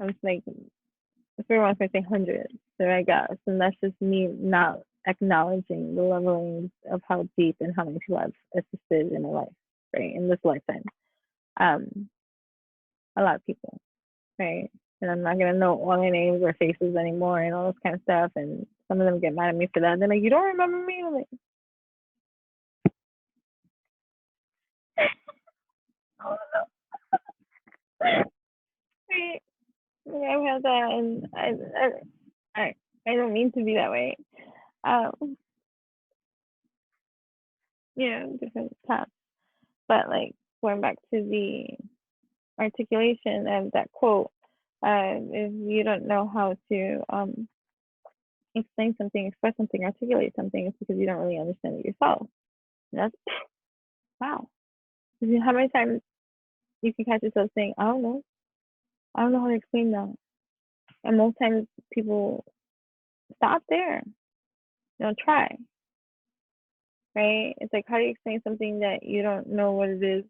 I was like, if everyone's going to say hundreds, so I guess, and that's just me not acknowledging the levelings of how deep and how many people I've assisted in my life, right, in this lifetime. A lot of people, right? and I'm not gonna know all their names or faces anymore and all this kind of stuff. And some of them get mad at me for that. They're like, "You don't remember me?" I'm like, "Oh no." Right. Yeah, I've had that, and I, I don't mean to be that way. Um, different paths. But like going back to the articulation of that quote, if you don't know how to explain something, express something, articulate something, it's because you don't really understand it yourself. And that's wow. How many times you can catch yourself saying, I don't know how to explain that. And most times people stop there. Try, right? It's like, how do you explain something that you don't know what it is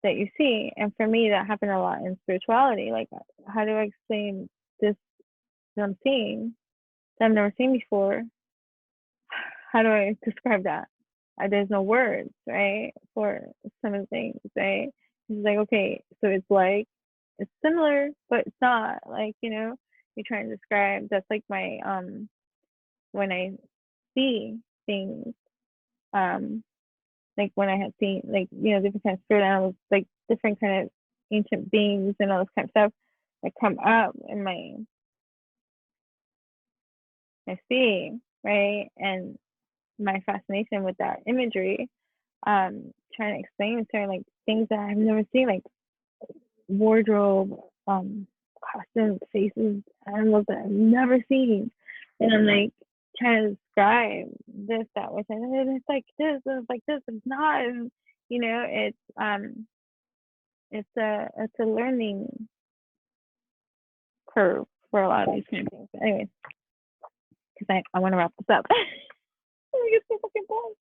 that you see? And for me, that happened a lot in spirituality. Like, how do I explain this that I'm seeing that I've never seen before? How do I describe that? There's no words, right, for some of the things, right? It's like, okay, so it's similar, but it's not. Like, you try and describe. That's like my when I see things, um, like when I had seen, like, different kind of spirit animals, like different kind of ancient beings and all this kind of stuff that come up in my seeing, right? And my fascination with that imagery, trying to explain to her like things that I've never seen, like wardrobe, costumes, faces, animals that I've never seen. And I'm like trying to describe this, that, which, and it's like this, and it's like this, it's not. And, it's a learning curve for a lot of these kind of things. But anyways, because I want to wrap this up. I get so fucking bored.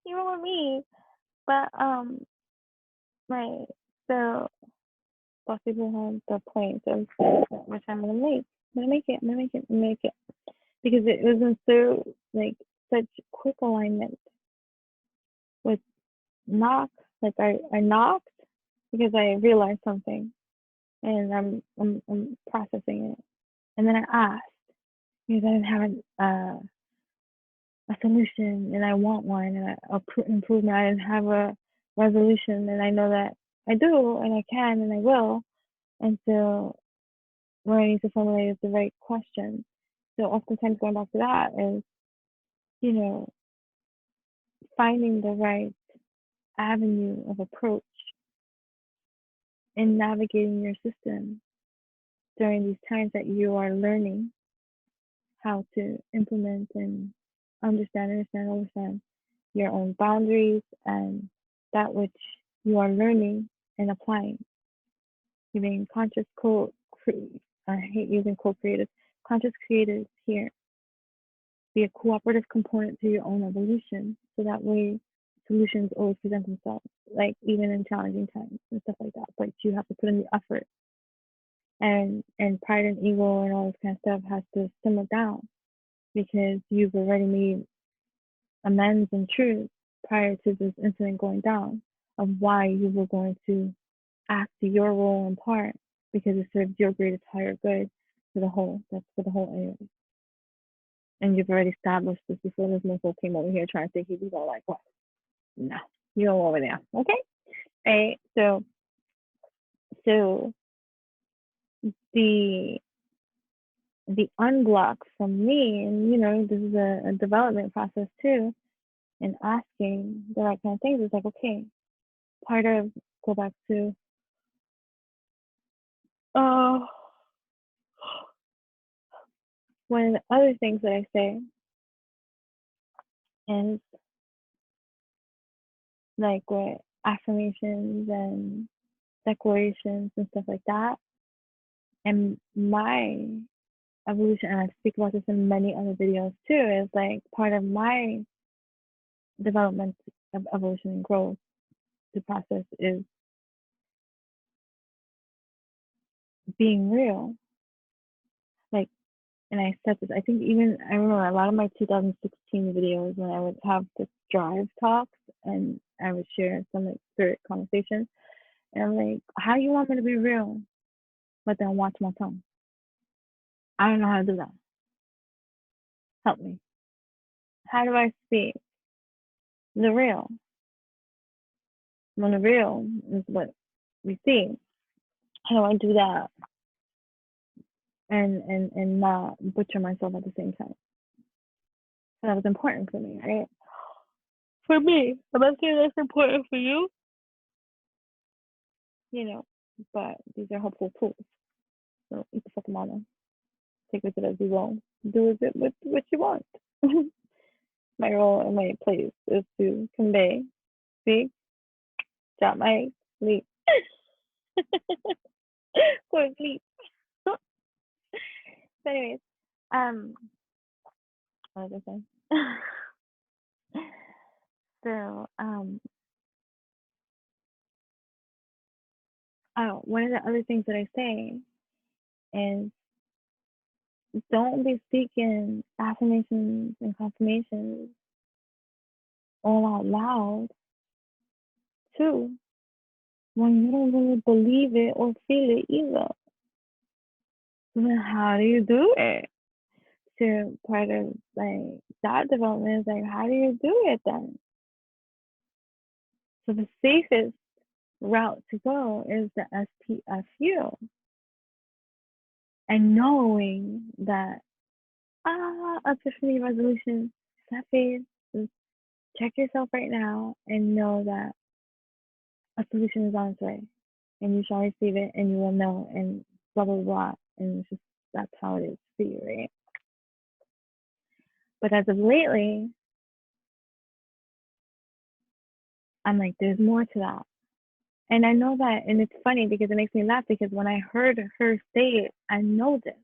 Even with me. But right. So most people have the point of which I'm gonna make. I'm gonna make it. I'm gonna make it. I'm gonna make it. Because it was in so like such quick alignment with knock. Like I knocked because I realized something and I'm processing it. And then I asked because I didn't have a solution and I want one and improvement. I didn't have a resolution and I know that I do and I can and I will. And so what I need to formulate is the right question. So oftentimes going back to that is, you know, finding the right avenue of approach in navigating your system during these times that you are learning how to implement and understand your own boundaries and that which you are learning and applying. You being conscious I hate using co-creative, conscious creators here. Be a cooperative component to your own evolution, so that way solutions always present themselves, like even in challenging times and stuff like that. But you have to put in the effort, and pride and ego and all this kind of stuff has to simmer down because you've already made amends and truth prior to this incident going down of why you were going to act your role and part because it serves your greatest higher good for the whole. That's for the whole anyway. And you've already established this before this missile came over here trying to think he was all like, what? No, you go over there. Okay. Right. So the unblock from me, and this is a development process too, and asking the right kind of things is like, okay, part of go back to one of the other things that I say is like with affirmations and declarations and stuff like that. And my evolution, and I speak about this in many other videos too, is like part of my development of evolution and growth. The process is being real. Like, and I said this, I think even, I remember a lot of my 2016 videos when I would have the drive talks and I would share some like spirit conversations. And I'm like, how do you want me to be real? but then watch my tongue. I don't know how to do that. Help me. How do I speak the real? When the real is what we see. How do I do that and not butcher myself at the same time? So that was important for me, right? For me, I'm not saying that's important for you, you know, but these are helpful tools. So eat the fucking mama. Take with it as you will. Do with it with what you want. My role and my place is to convey, speak, drop my sleep. Go to sleep. So anyways, um, what was I saying? So, oh, one of the other things that I say is don't be speaking affirmations and confirmations all out loud too when you don't really believe it or feel it either. Then how do you do it? To part of like that development is like, how do you do it then? So the safest route to go is the SPFU, and knowing that epiphany resolution, that phase, just check yourself right now and know that a solution is on its way, and you shall receive it, and you will know, and blah blah blah, and it's just that's how it is for you, right? But as of lately, I'm like, there's more to that. And I know that, and it's funny because it makes me laugh because when I heard her say it, I know this.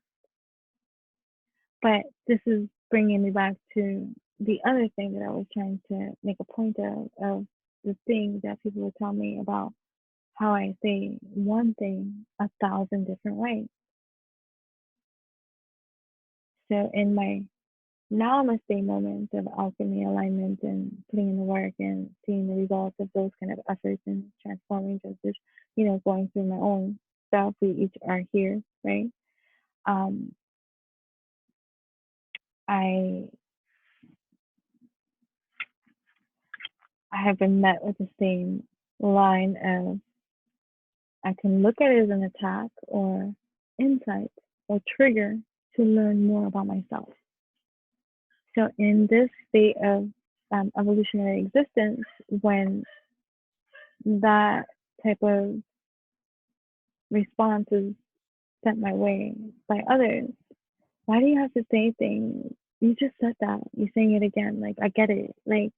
But this is bringing me back to the other thing that I was trying to make a point of the thing that people would tell me about how I say one thing 1,000 different ways. So in my namaste moments of alchemy, alignment, and putting in the work and seeing the results of those kind of efforts and transforming, just going through my own stuff. We each are here, right? I I have been met with the same line of I can look at it as an attack or insight or trigger to learn more about myself. So in this state of evolutionary existence, when that type of response is sent my way by others, why do you have to say things? You just said that. You're saying it again. Like, I get it. Like,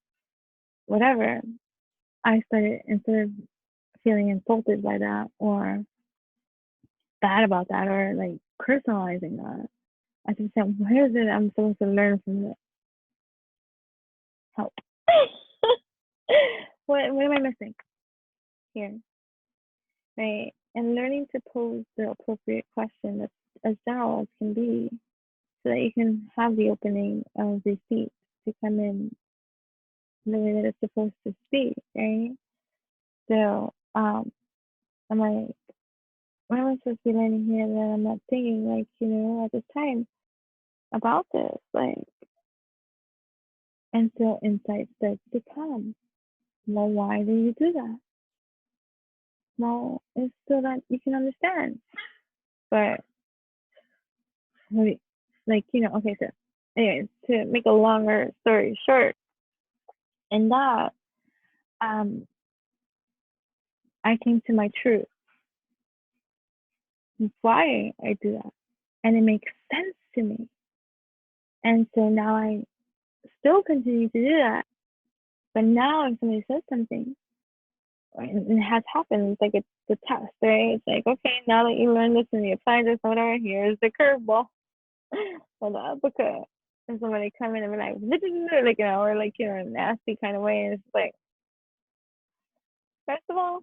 whatever. I started, instead of feeling insulted by that or bad about that or like personalizing that, I just said, what is it I'm supposed to learn from this? Help. what am I missing here? Right? And learning to pose the appropriate question that's as general as can be so that you can have the opening of the seat to come in the way that it's supposed to speak, right? So I'm like, what am I supposed to be learning here that I'm not thinking like, at this time about this? Like, and so insight starts to come. Well, why do you do that? Well, it's so that you can understand. But like, okay, so anyways, to make a longer story short, in that, I came to my truth. Why I do that. And it makes sense to me. And so now I still continue to do that. But now if somebody says something, and it has happened, it's like it's the test, right? It's like, okay, now that you learned this and you apply this, whatever, here's the curveball. Or the uppercut. And somebody come in and be like, like, or like, in a nasty kind of way. And it's like, first of all,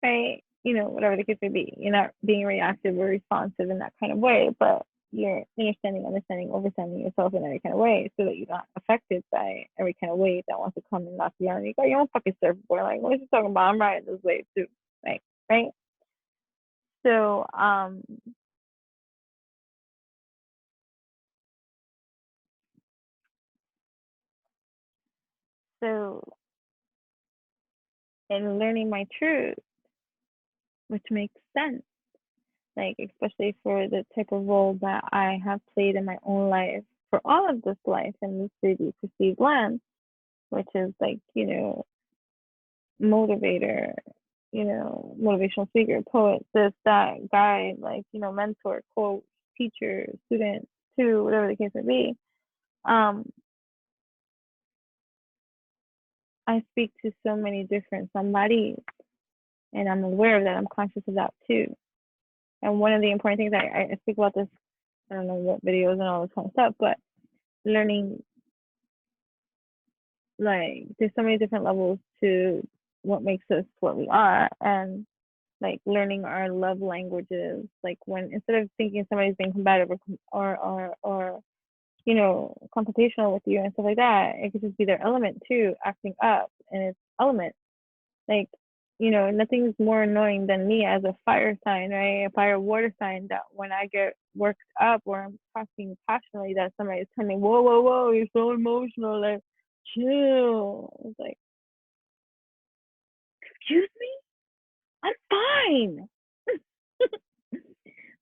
right, whatever the case may be, you're not being reactive or responsive in that kind of way, but you're understanding, overstanding yourself in every kind of way so that you're not affected by every kind of wave that wants to come and knock you down. You got your own fucking surfboard. Like, what are you talking about? I'm riding this wave too. Like, right? So so in learning my truth, which makes sense, like especially for the type of role that I have played in my own life for all of this life in this 3D perceived land, which is like, motivator, motivational speaker, poet, this, that, guide, like, mentor, coach, teacher, student, too, whatever the case may be. I speak to so many different somebodies, and I'm aware of that. I'm conscious of that too. And one of the important things I speak about this, I don't know what videos and all this kind of stuff, but learning, like, there's so many different levels to what makes us what we are, and like learning our love languages. Like when instead of thinking somebody's being combative or confrontational with you and stuff like that, it could just be their element too, acting up in its element. Like, nothing's more annoying than me as a fire sign, right? A fire water sign, that when I get worked up or I'm talking passionately, that somebody's telling me, whoa, whoa, whoa, you're so emotional, like, chill. It's like, excuse me? I'm fine.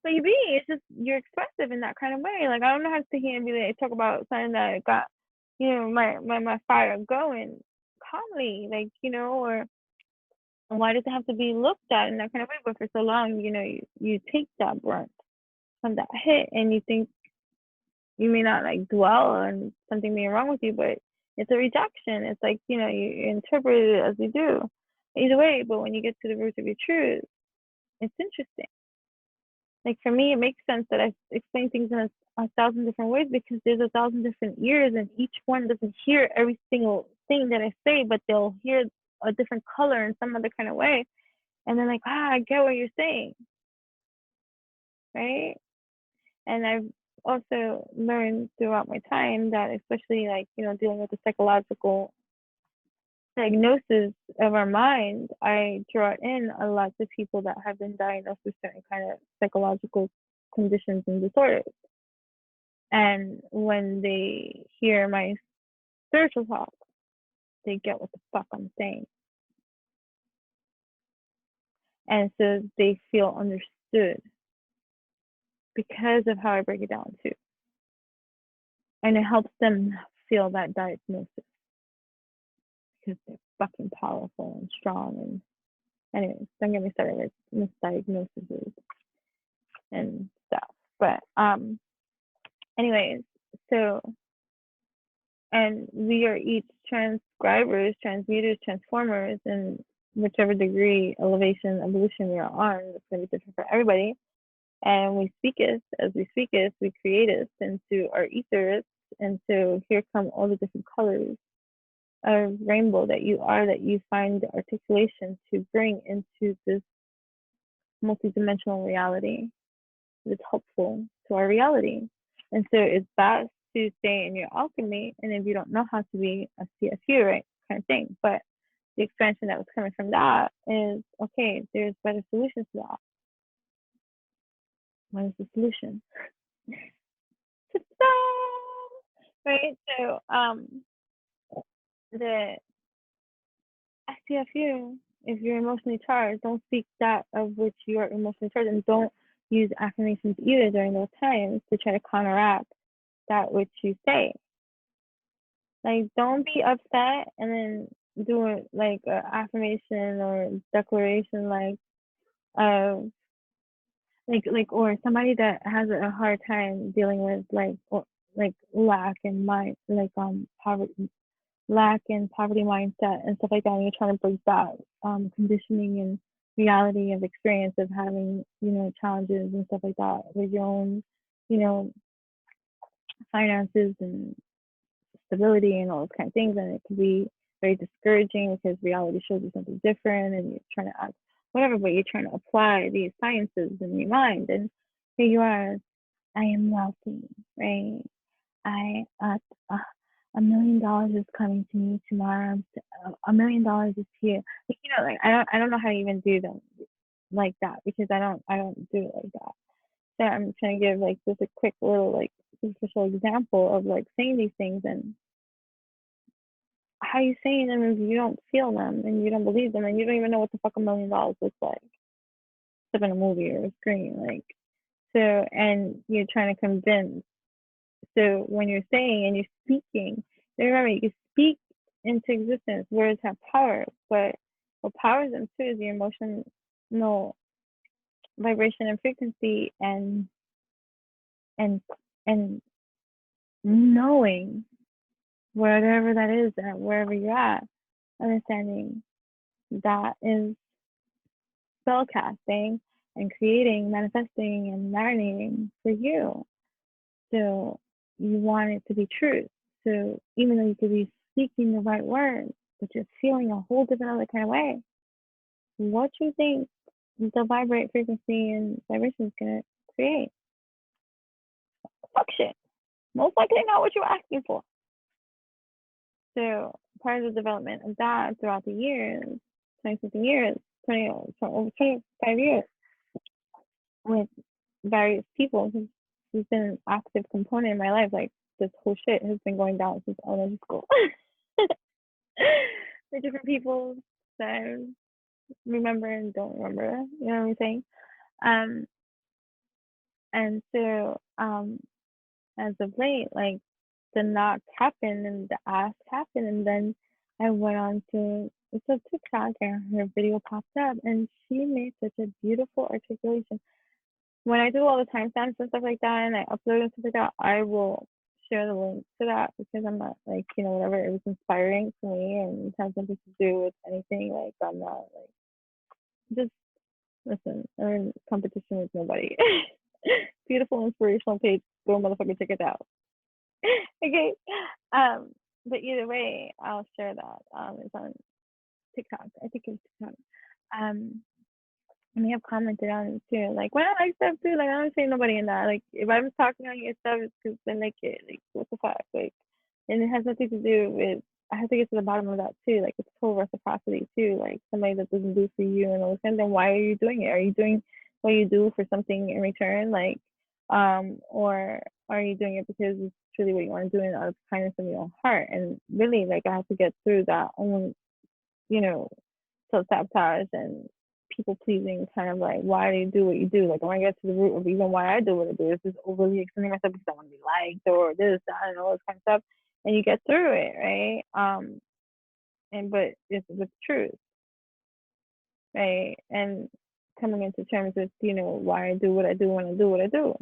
Maybe it's just you're expressive in that kind of way. Like I don't know how to sit here and be like talk about something that got, my fire going calmly, like, or why does it have to be looked at in that kind of way? But for so long, you take that brunt from that hit and you think you may not like dwell on something being wrong with you, but it's a rejection. It's like, you interpret it as you do. Either way, but when you get to the roots of your truth, it's interesting. Like for me, it makes sense that I explain things in a thousand different ways because there's a thousand different ears and each one doesn't hear every single thing that I say, but they'll hear a different color in some other kind of way. And they're like, I get what you're saying. Right. And I've also learned throughout my time that especially like, dealing with the psychological diagnosis of our mind, I draw in a lot of people that have been diagnosed with certain kind of psychological conditions and disorders. And when they hear my spiritual talk, they get what the fuck I'm saying. And so they feel understood because of how I break it down too. And it helps them feel that diagnosis because they're fucking powerful and strong. And anyways, don't get me started with misdiagnoses and stuff. But anyways, so, and we are each transcribers, transmuters, transformers, and whichever degree, elevation, evolution we are on. It's going to be different for everybody. And we speaketh, as we speaketh, we createth into our ethers. And so here come all the different colors of rainbow that you are, that you find the articulation to bring into this multidimensional reality that's helpful to our reality. And so it's best to stay in your alchemy. And if you don't know how to be a CFU, right, kind of thing. But the expansion that was coming from that is, okay, there's better solutions to that. What is the solution? Right? So the SCFU, if you're emotionally charged, don't speak that of which you are emotionally charged, and don't use affirmations either during those times to try to counteract that which you say. Like, don't be upset and then do it like an affirmation or declaration, like or somebody that has a hard time dealing with like lack and mind, like poverty, lack and poverty mindset and stuff like that. And you're trying to break that conditioning and reality of experience of having, challenges and stuff like that with your own, finances and stability and all those kind of things. And it can be very discouraging because reality shows you something different and you're trying to act whatever, but you're trying to apply these sciences in your mind. And here you are, I am wealthy, right? I $1 million is coming to me tomorrow. $1 million is here. Like, I don't know how to even do like that because I don't do it like that. So I'm trying to give like just a quick little like superficial example of like saying these things and how you saying them if you don't feel them and you don't believe them and you don't even know what the fuck $1 million looks like, except in a movie or a screen. Like so, and you're trying to convince. So when you're saying and you're speaking, remember you can speak into existence. Words have power, but what powers them too is your emotional vibration and frequency and and knowing whatever that is and wherever you're at, understanding that is spell casting and creating, manifesting and marinating for you. So you want it to be true. So even though you could be speaking the right words, but you're feeling a whole different other kind of way, what you think the vibrate frequency and vibration is gonna create? Fuck shit. Most likely not what you're asking for. So part of the development of that throughout the years, 20 something years, 20 over 25 years with various people who's been an active component in my life. Like this whole shit has been going down since elementary school. The different people that I remember and don't remember, you know what I'm saying? Um, and so as of late, like the knock happened and the ask happened, and then I went on to it's a TikTok and her video popped up, and she made such a beautiful articulation. When I do all the timestamps and stuff like that, and I upload and stuff like that, I will share the link to that because I'm not like whatever. It was inspiring to me, and it has nothing to do with anything. Like I'm not like just listen. I'm in competition with nobody. Beautiful inspirational page. Go motherfucker check it out. Okay. Um, but either way, I'll share that. It's on TikTok. I think it's TikTok. Um, I may have commented on it too. Like when I like stuff too, like I don't say nobody in that. Like if I'm talking on your stuff, it's because I like it. Like what the fuck? Like, and it has nothing to do with. I have to get to the bottom of that too. Like it's total reciprocity too. Like somebody that doesn't do for you and all this, and then why are you doing it? Are you doing what you do for something in return? Like, or are you doing it because it's truly what you want to do and out of kindness of your own heart? And really, like I have to get through that own, you know, self sabotage and people pleasing kind of like why do you do what you do? Like I want to get to the root of even why I do what I do. It's just overly extending myself because I want to be liked or this, that, and all this kind of stuff. And you get through it, right? And but it's with truth, right? And coming into terms with, why I do what I do when I do what I do.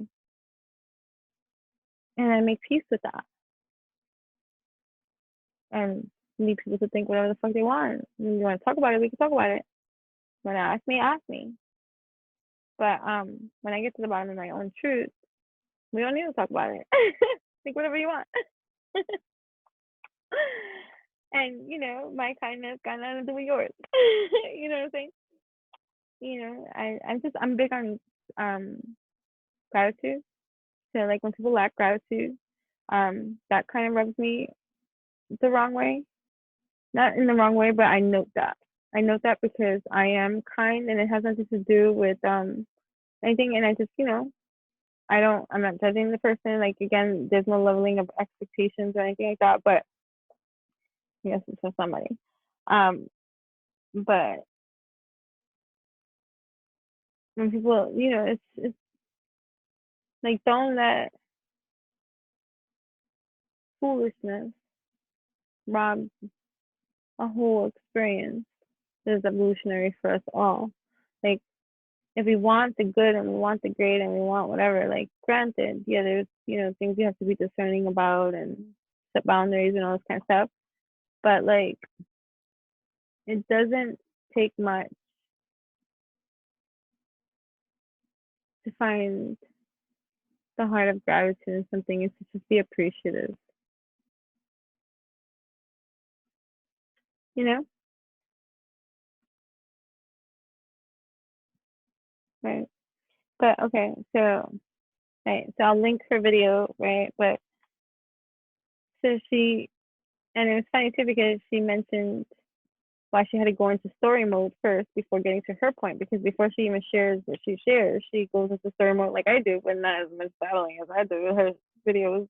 And I make peace with that. And need people to think whatever the fuck they want. When you want to talk about it, we can talk about it. When I ask me. But when I get to the bottom of my own truth, we don't need to talk about it. Think whatever you want. And my kindness got nothing to do with yours. You know what I'm saying? I'm big on gratitude. So like when people lack gratitude, that kind of rubs me the wrong way. Not in the wrong way, but I note that. I note that because I am kind and it has nothing to do with anything, and I just I'm not judging the person. Like again, there's no leveling of expectations or anything like that, but yes, it's for somebody. But when people, it's like don't let foolishness rob a whole experience that is evolutionary for us all. Like if we want the good and we want the great and we want whatever, like granted, yeah, there's things you have to be discerning about and set boundaries and all this kind of stuff. But like it doesn't take much to find the heart of gratitude in something is to just be appreciative. Right. But okay, so right, so I'll link her video, right? But so and it was funny too because she mentioned why she had to go into story mode first before getting to her point. Because before she even shares what she shares, she goes into story mode like I do, but not as much battling as I do. Her videos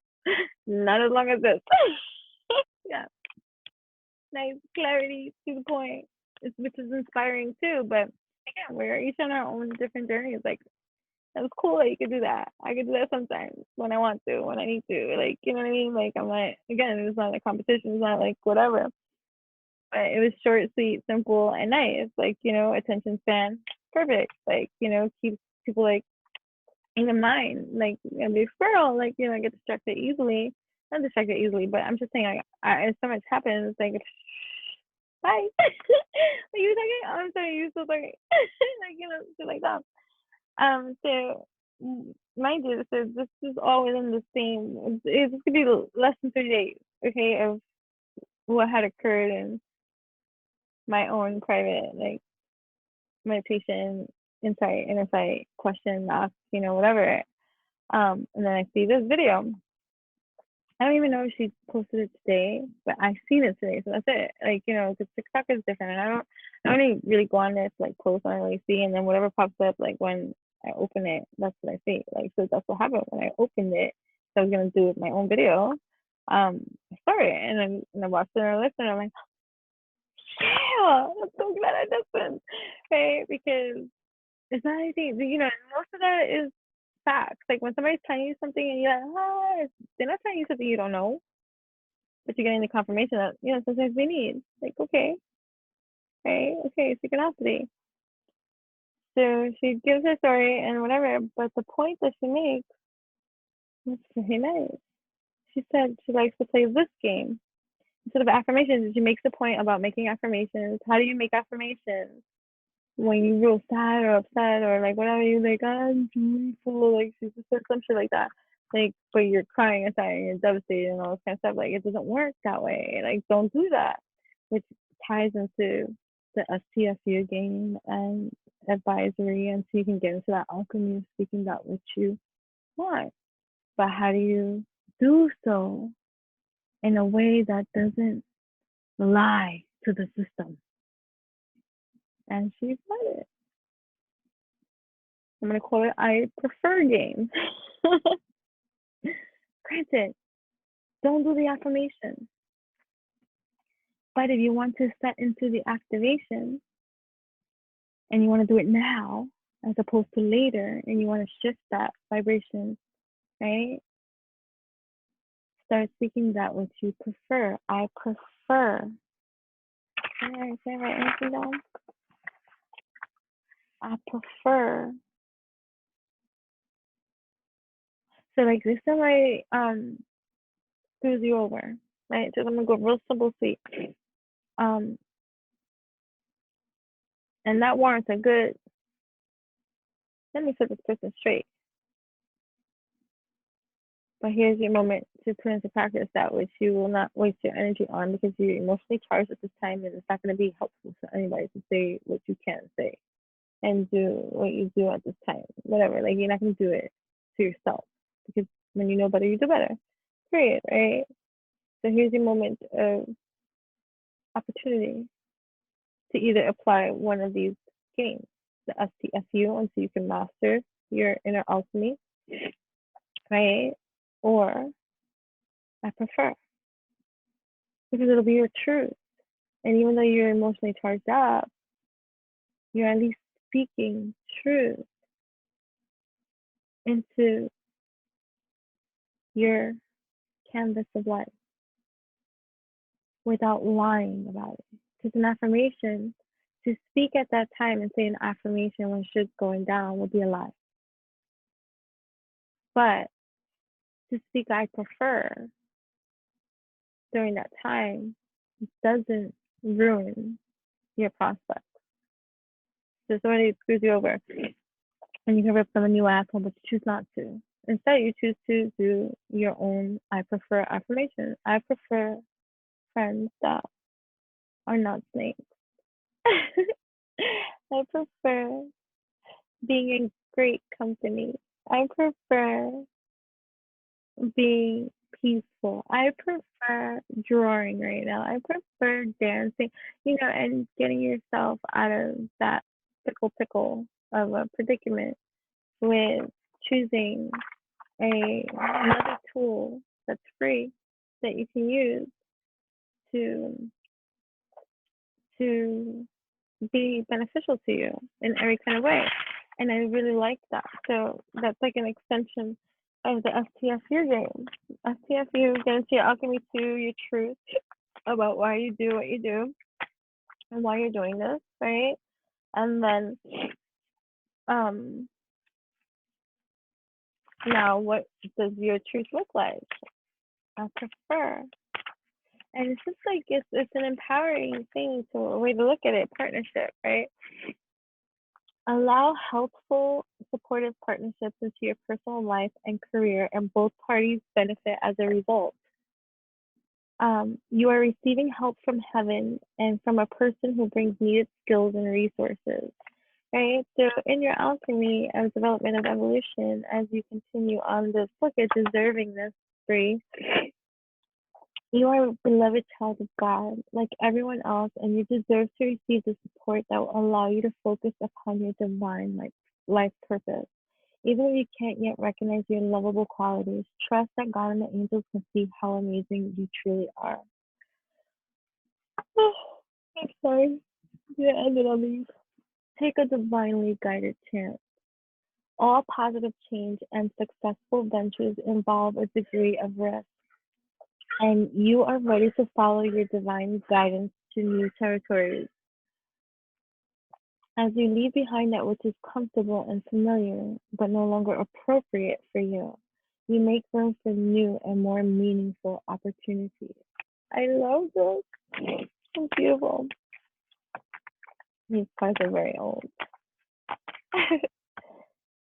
not as long as this. Yeah, nice clarity to the point, which is inspiring too. But again, we're each on our own different journeys. Like that was cool that you could do that. I could do that sometimes when I want to, when I need to. Like, you know what I mean? Like I'm like, again, it's not a competition, it's not like whatever. But it was short, sweet, simple, and nice. Like, attention span, perfect. Like, keeps people like in mind. Like, be a squirrel, like, I get distracted easily. Not distracted easily, but I'm just saying, if so much happens, like, bye. Are you talking? Oh, I'm sorry, you still talking? Like, shit like that. So mind you, so this is all within the same. This could be less than 3 days, okay, of what had occurred in my own private like meditation, insight, question, ask, whatever. And then I see this video. I don't even know if she posted it today, but I seen it today, so that's it. Like, because TikTok is different, and I don't really go on there to like post on really see, and then whatever pops up, like when I open it, that's what I see. Like, so that's what happened when I opened it. So I was gonna do my own video. I saw it, and I watched it and I listened, and I'm like, yeah, I'm so glad I listened, right? Because it's not anything, most of that is facts. Like when somebody's telling you something and you're like, they're not telling you something you don't know, but you're getting the confirmation that, sometimes we need. Like, okay, right? Okay, synchronicity. So she gives her story and whatever, but the point that she makes was very nice. She said she likes to play this game. Instead of affirmations, she makes a point about making affirmations. How do you make affirmations? When you real sad or upset or like whatever, you like, I'm joyful, like she just said some shit like that. Like, but you're crying inside and you're devastated and all this kind of stuff. Like, it doesn't work that way. Like, don't do that. Which ties into the STFU game and advisory, and so you can get into that alchemy of speaking that which you want. But how do you do so in a way that doesn't lie to the system? And she said it. I'm gonna call it I prefer games. Granted, don't do the affirmation. But if you want to set into the activation and you want to do it now as opposed to later, and you want to shift that vibration, right? Start speaking that which you prefer. I prefer. Can I write anything down? I prefer. So like this somebody screws you over, right? So I'm gonna go real simple, sweet. Um, and that warrants a good. Let me set this person straight. But here's your moment to put into practice that which you will not waste your energy on, because you're emotionally charged at this time and it's not going to be helpful to anybody to say what you can't say and do what you do at this time. Whatever. Like, you're not going to do it to yourself, because when you know better, you do better. Period. Right? So here's your moment of opportunity to either apply one of these games, the STFU, until you can master your inner alchemy, right? Or I prefer, because it'll be your truth. And even though you're emotionally charged up, you're at least speaking truth into your canvas of life without lying about it. Because an affirmation, to speak at that time and say an affirmation when shit's going down would be a lie. But to speak I prefer during that time doesn't ruin your prospects. So somebody screws you over and you can rip them a new asshole, but you choose not to. Instead, you choose to do your own I prefer affirmation. I prefer friends that are not snakes. I prefer being in great company. I prefer being peaceful. I prefer drawing right now. I prefer dancing, and getting yourself out of that pickle of a predicament with choosing another tool that's free that you can use to to be beneficial to you in every kind of way. And I really like that. So that's like an extension of the FTFU game. FTFU gets your alchemy to your truth about why you do what you do and why you're doing this, right? And then um now what does your truth look like? I prefer. And it's just like it's an empowering thing to a way to look at it, partnership, right? Allow helpful, supportive partnerships into your personal life and career, and both parties benefit as a result. You are receiving help from heaven and from a person who brings needed skills and resources, right? So, in your alchemy of development of evolution, as you continue on this book at deservingness 3, you are a beloved child of God, like everyone else, and you deserve to receive the support that will allow you to focus upon your divine life purpose. Even if you can't yet recognize your lovable qualities, trust that God and the angels can see how amazing you truly are. I'm sorry. Yeah, ended on these. Take a divinely guided chance. All positive change and successful ventures involve a degree of risk, and you are ready to follow your divine guidance to new territories. As you leave behind that which is comfortable and familiar, but no longer appropriate for you, you make room for new and more meaningful opportunities. I love this. It's beautiful. These cards are very old.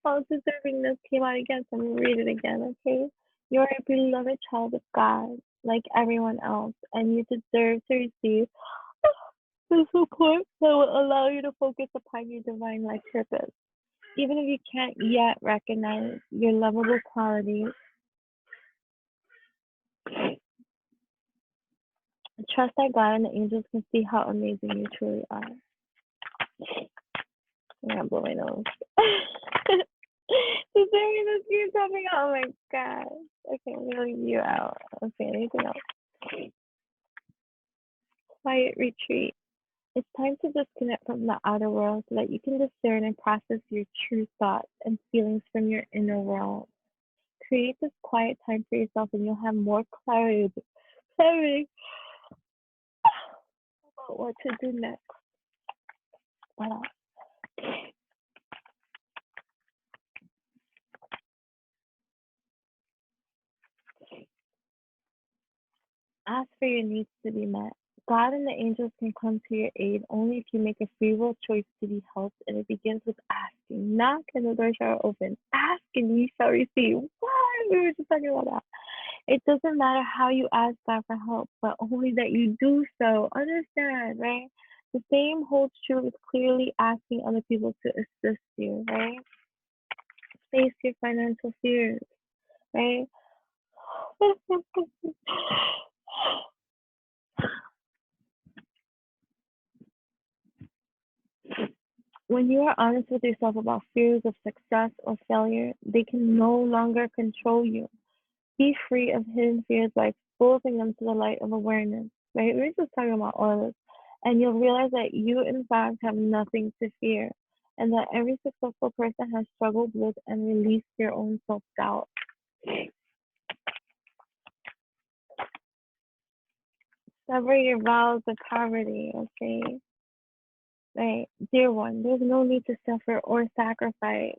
All deservingness came out again, so I'm going to read it again, okay? You are a beloved child of God, like everyone else, and you deserve to receive the support that will allow you to focus upon your divine life purpose. Even if you can't yet recognize your lovable qualities, trust that God and the angels can see how amazing you truly are. I'm gonna blow my nose. Deservingness keeps coming out. Oh my god. Okay, I'm gonna leave you out. Let's see anything else. Quiet retreat. It's time to disconnect from the outer world so that you can discern and process your true thoughts and feelings from your inner world. Create this quiet time for yourself and you'll have more clarity about what to do next. What else? Ask for your needs to be met. God and the angels can come to your aid only if you make a free will choice to be helped, and it begins with asking. Knock and the door shall open. Ask and you shall receive. What? We were just talking about that. It doesn't matter how you ask God for help, but only that you do so. Understand, right? The same holds true with clearly asking other people to assist you, right? Face your financial fears, right? When you are honest with yourself about fears of success or failure, they can no longer control you. Be free of hidden fears by exposing them to the light of awareness, right? We're just talking about all this. And you'll realize that you, in fact, have nothing to fear, and that every successful person has struggled with and released their own self doubt. Sever your vows of poverty, okay? Right? Dear one, there's no need to suffer or sacrifice.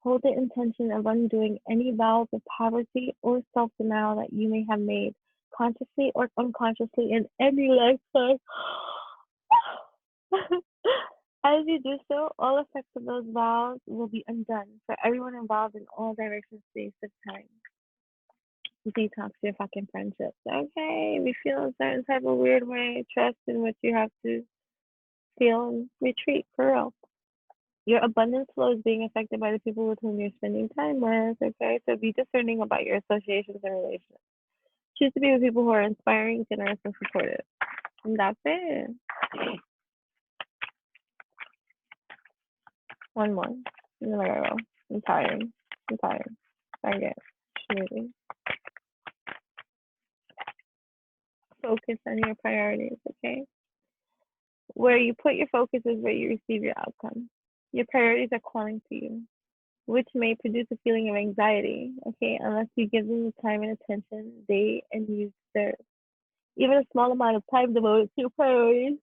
Hold the intention of undoing any vows of poverty or self denial that you may have made, consciously or unconsciously, in any lifetime. As you do so, all effects of those vows will be undone for everyone involved in all directions, space, of time. Detox your fucking friendships. Okay, we feel a certain type of weird way, trust in what you have to feel and retreat for real. Your abundance flow is being affected by the people with whom you're spending time with, okay? So be discerning about your associations and relationships. Choose to be with people who are inspiring, generous, and supportive. And that's it. One more. And then I gotta go. I'm tired. I'm tired. I get shooting. Focus on your priorities, okay? Where you put your focus is where you receive your outcome. Your priorities are calling to you, which may produce a feeling of anxiety, okay, unless you give them the time and attention they and you deserve. Even a small amount of time devoted to your priorities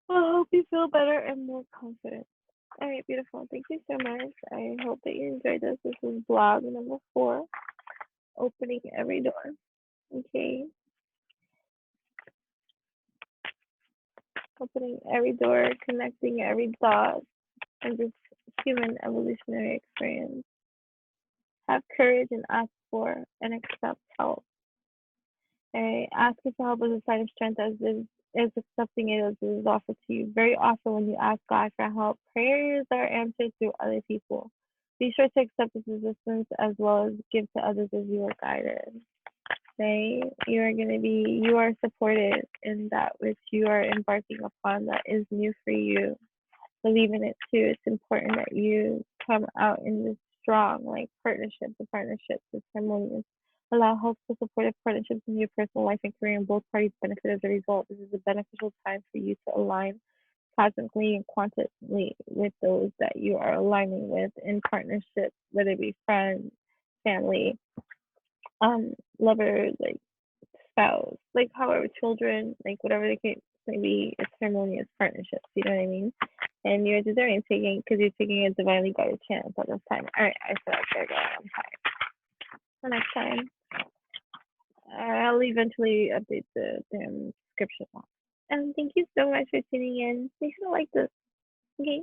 will help you feel better and more confident. All right, beautiful. Thank you so much. I hope that you enjoyed this. This is blog number 4, opening every door. Okay, opening every door, connecting every dot, and this human evolutionary experience. Have courage and ask for and accept help. Asking for help is a sign of strength, as accepting it as it is offered to you. Very often, when you ask God for help, prayers are answered through other people. Be sure to accept this assistance as well as give to others as you are guided. Okay, you are supported in that which you are embarking upon that is new for you. Believe in it too. It's important that you come out in this strong, like partnership. The partnership is harmonious. Allow helpful, supportive partnerships in your personal life and career, and both parties benefit as a result. This is a beneficial time for you to align cosmically and quantumly with those that you are aligning with in partnership, whether it be friends, family, lovers, like spouse, like however, children, like whatever the case may be, it's harmonious partnerships. You know what I mean? And you're deserving taking because you're taking a divinely guided chance at this time. All right, I said I gotta go. I'm tired. The next time, I'll eventually update the damn description box. And thank you so much for tuning in. Make sure to like this. Okay,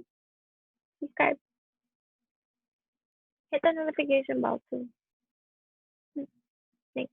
subscribe, hit that notification bell too. Thanks.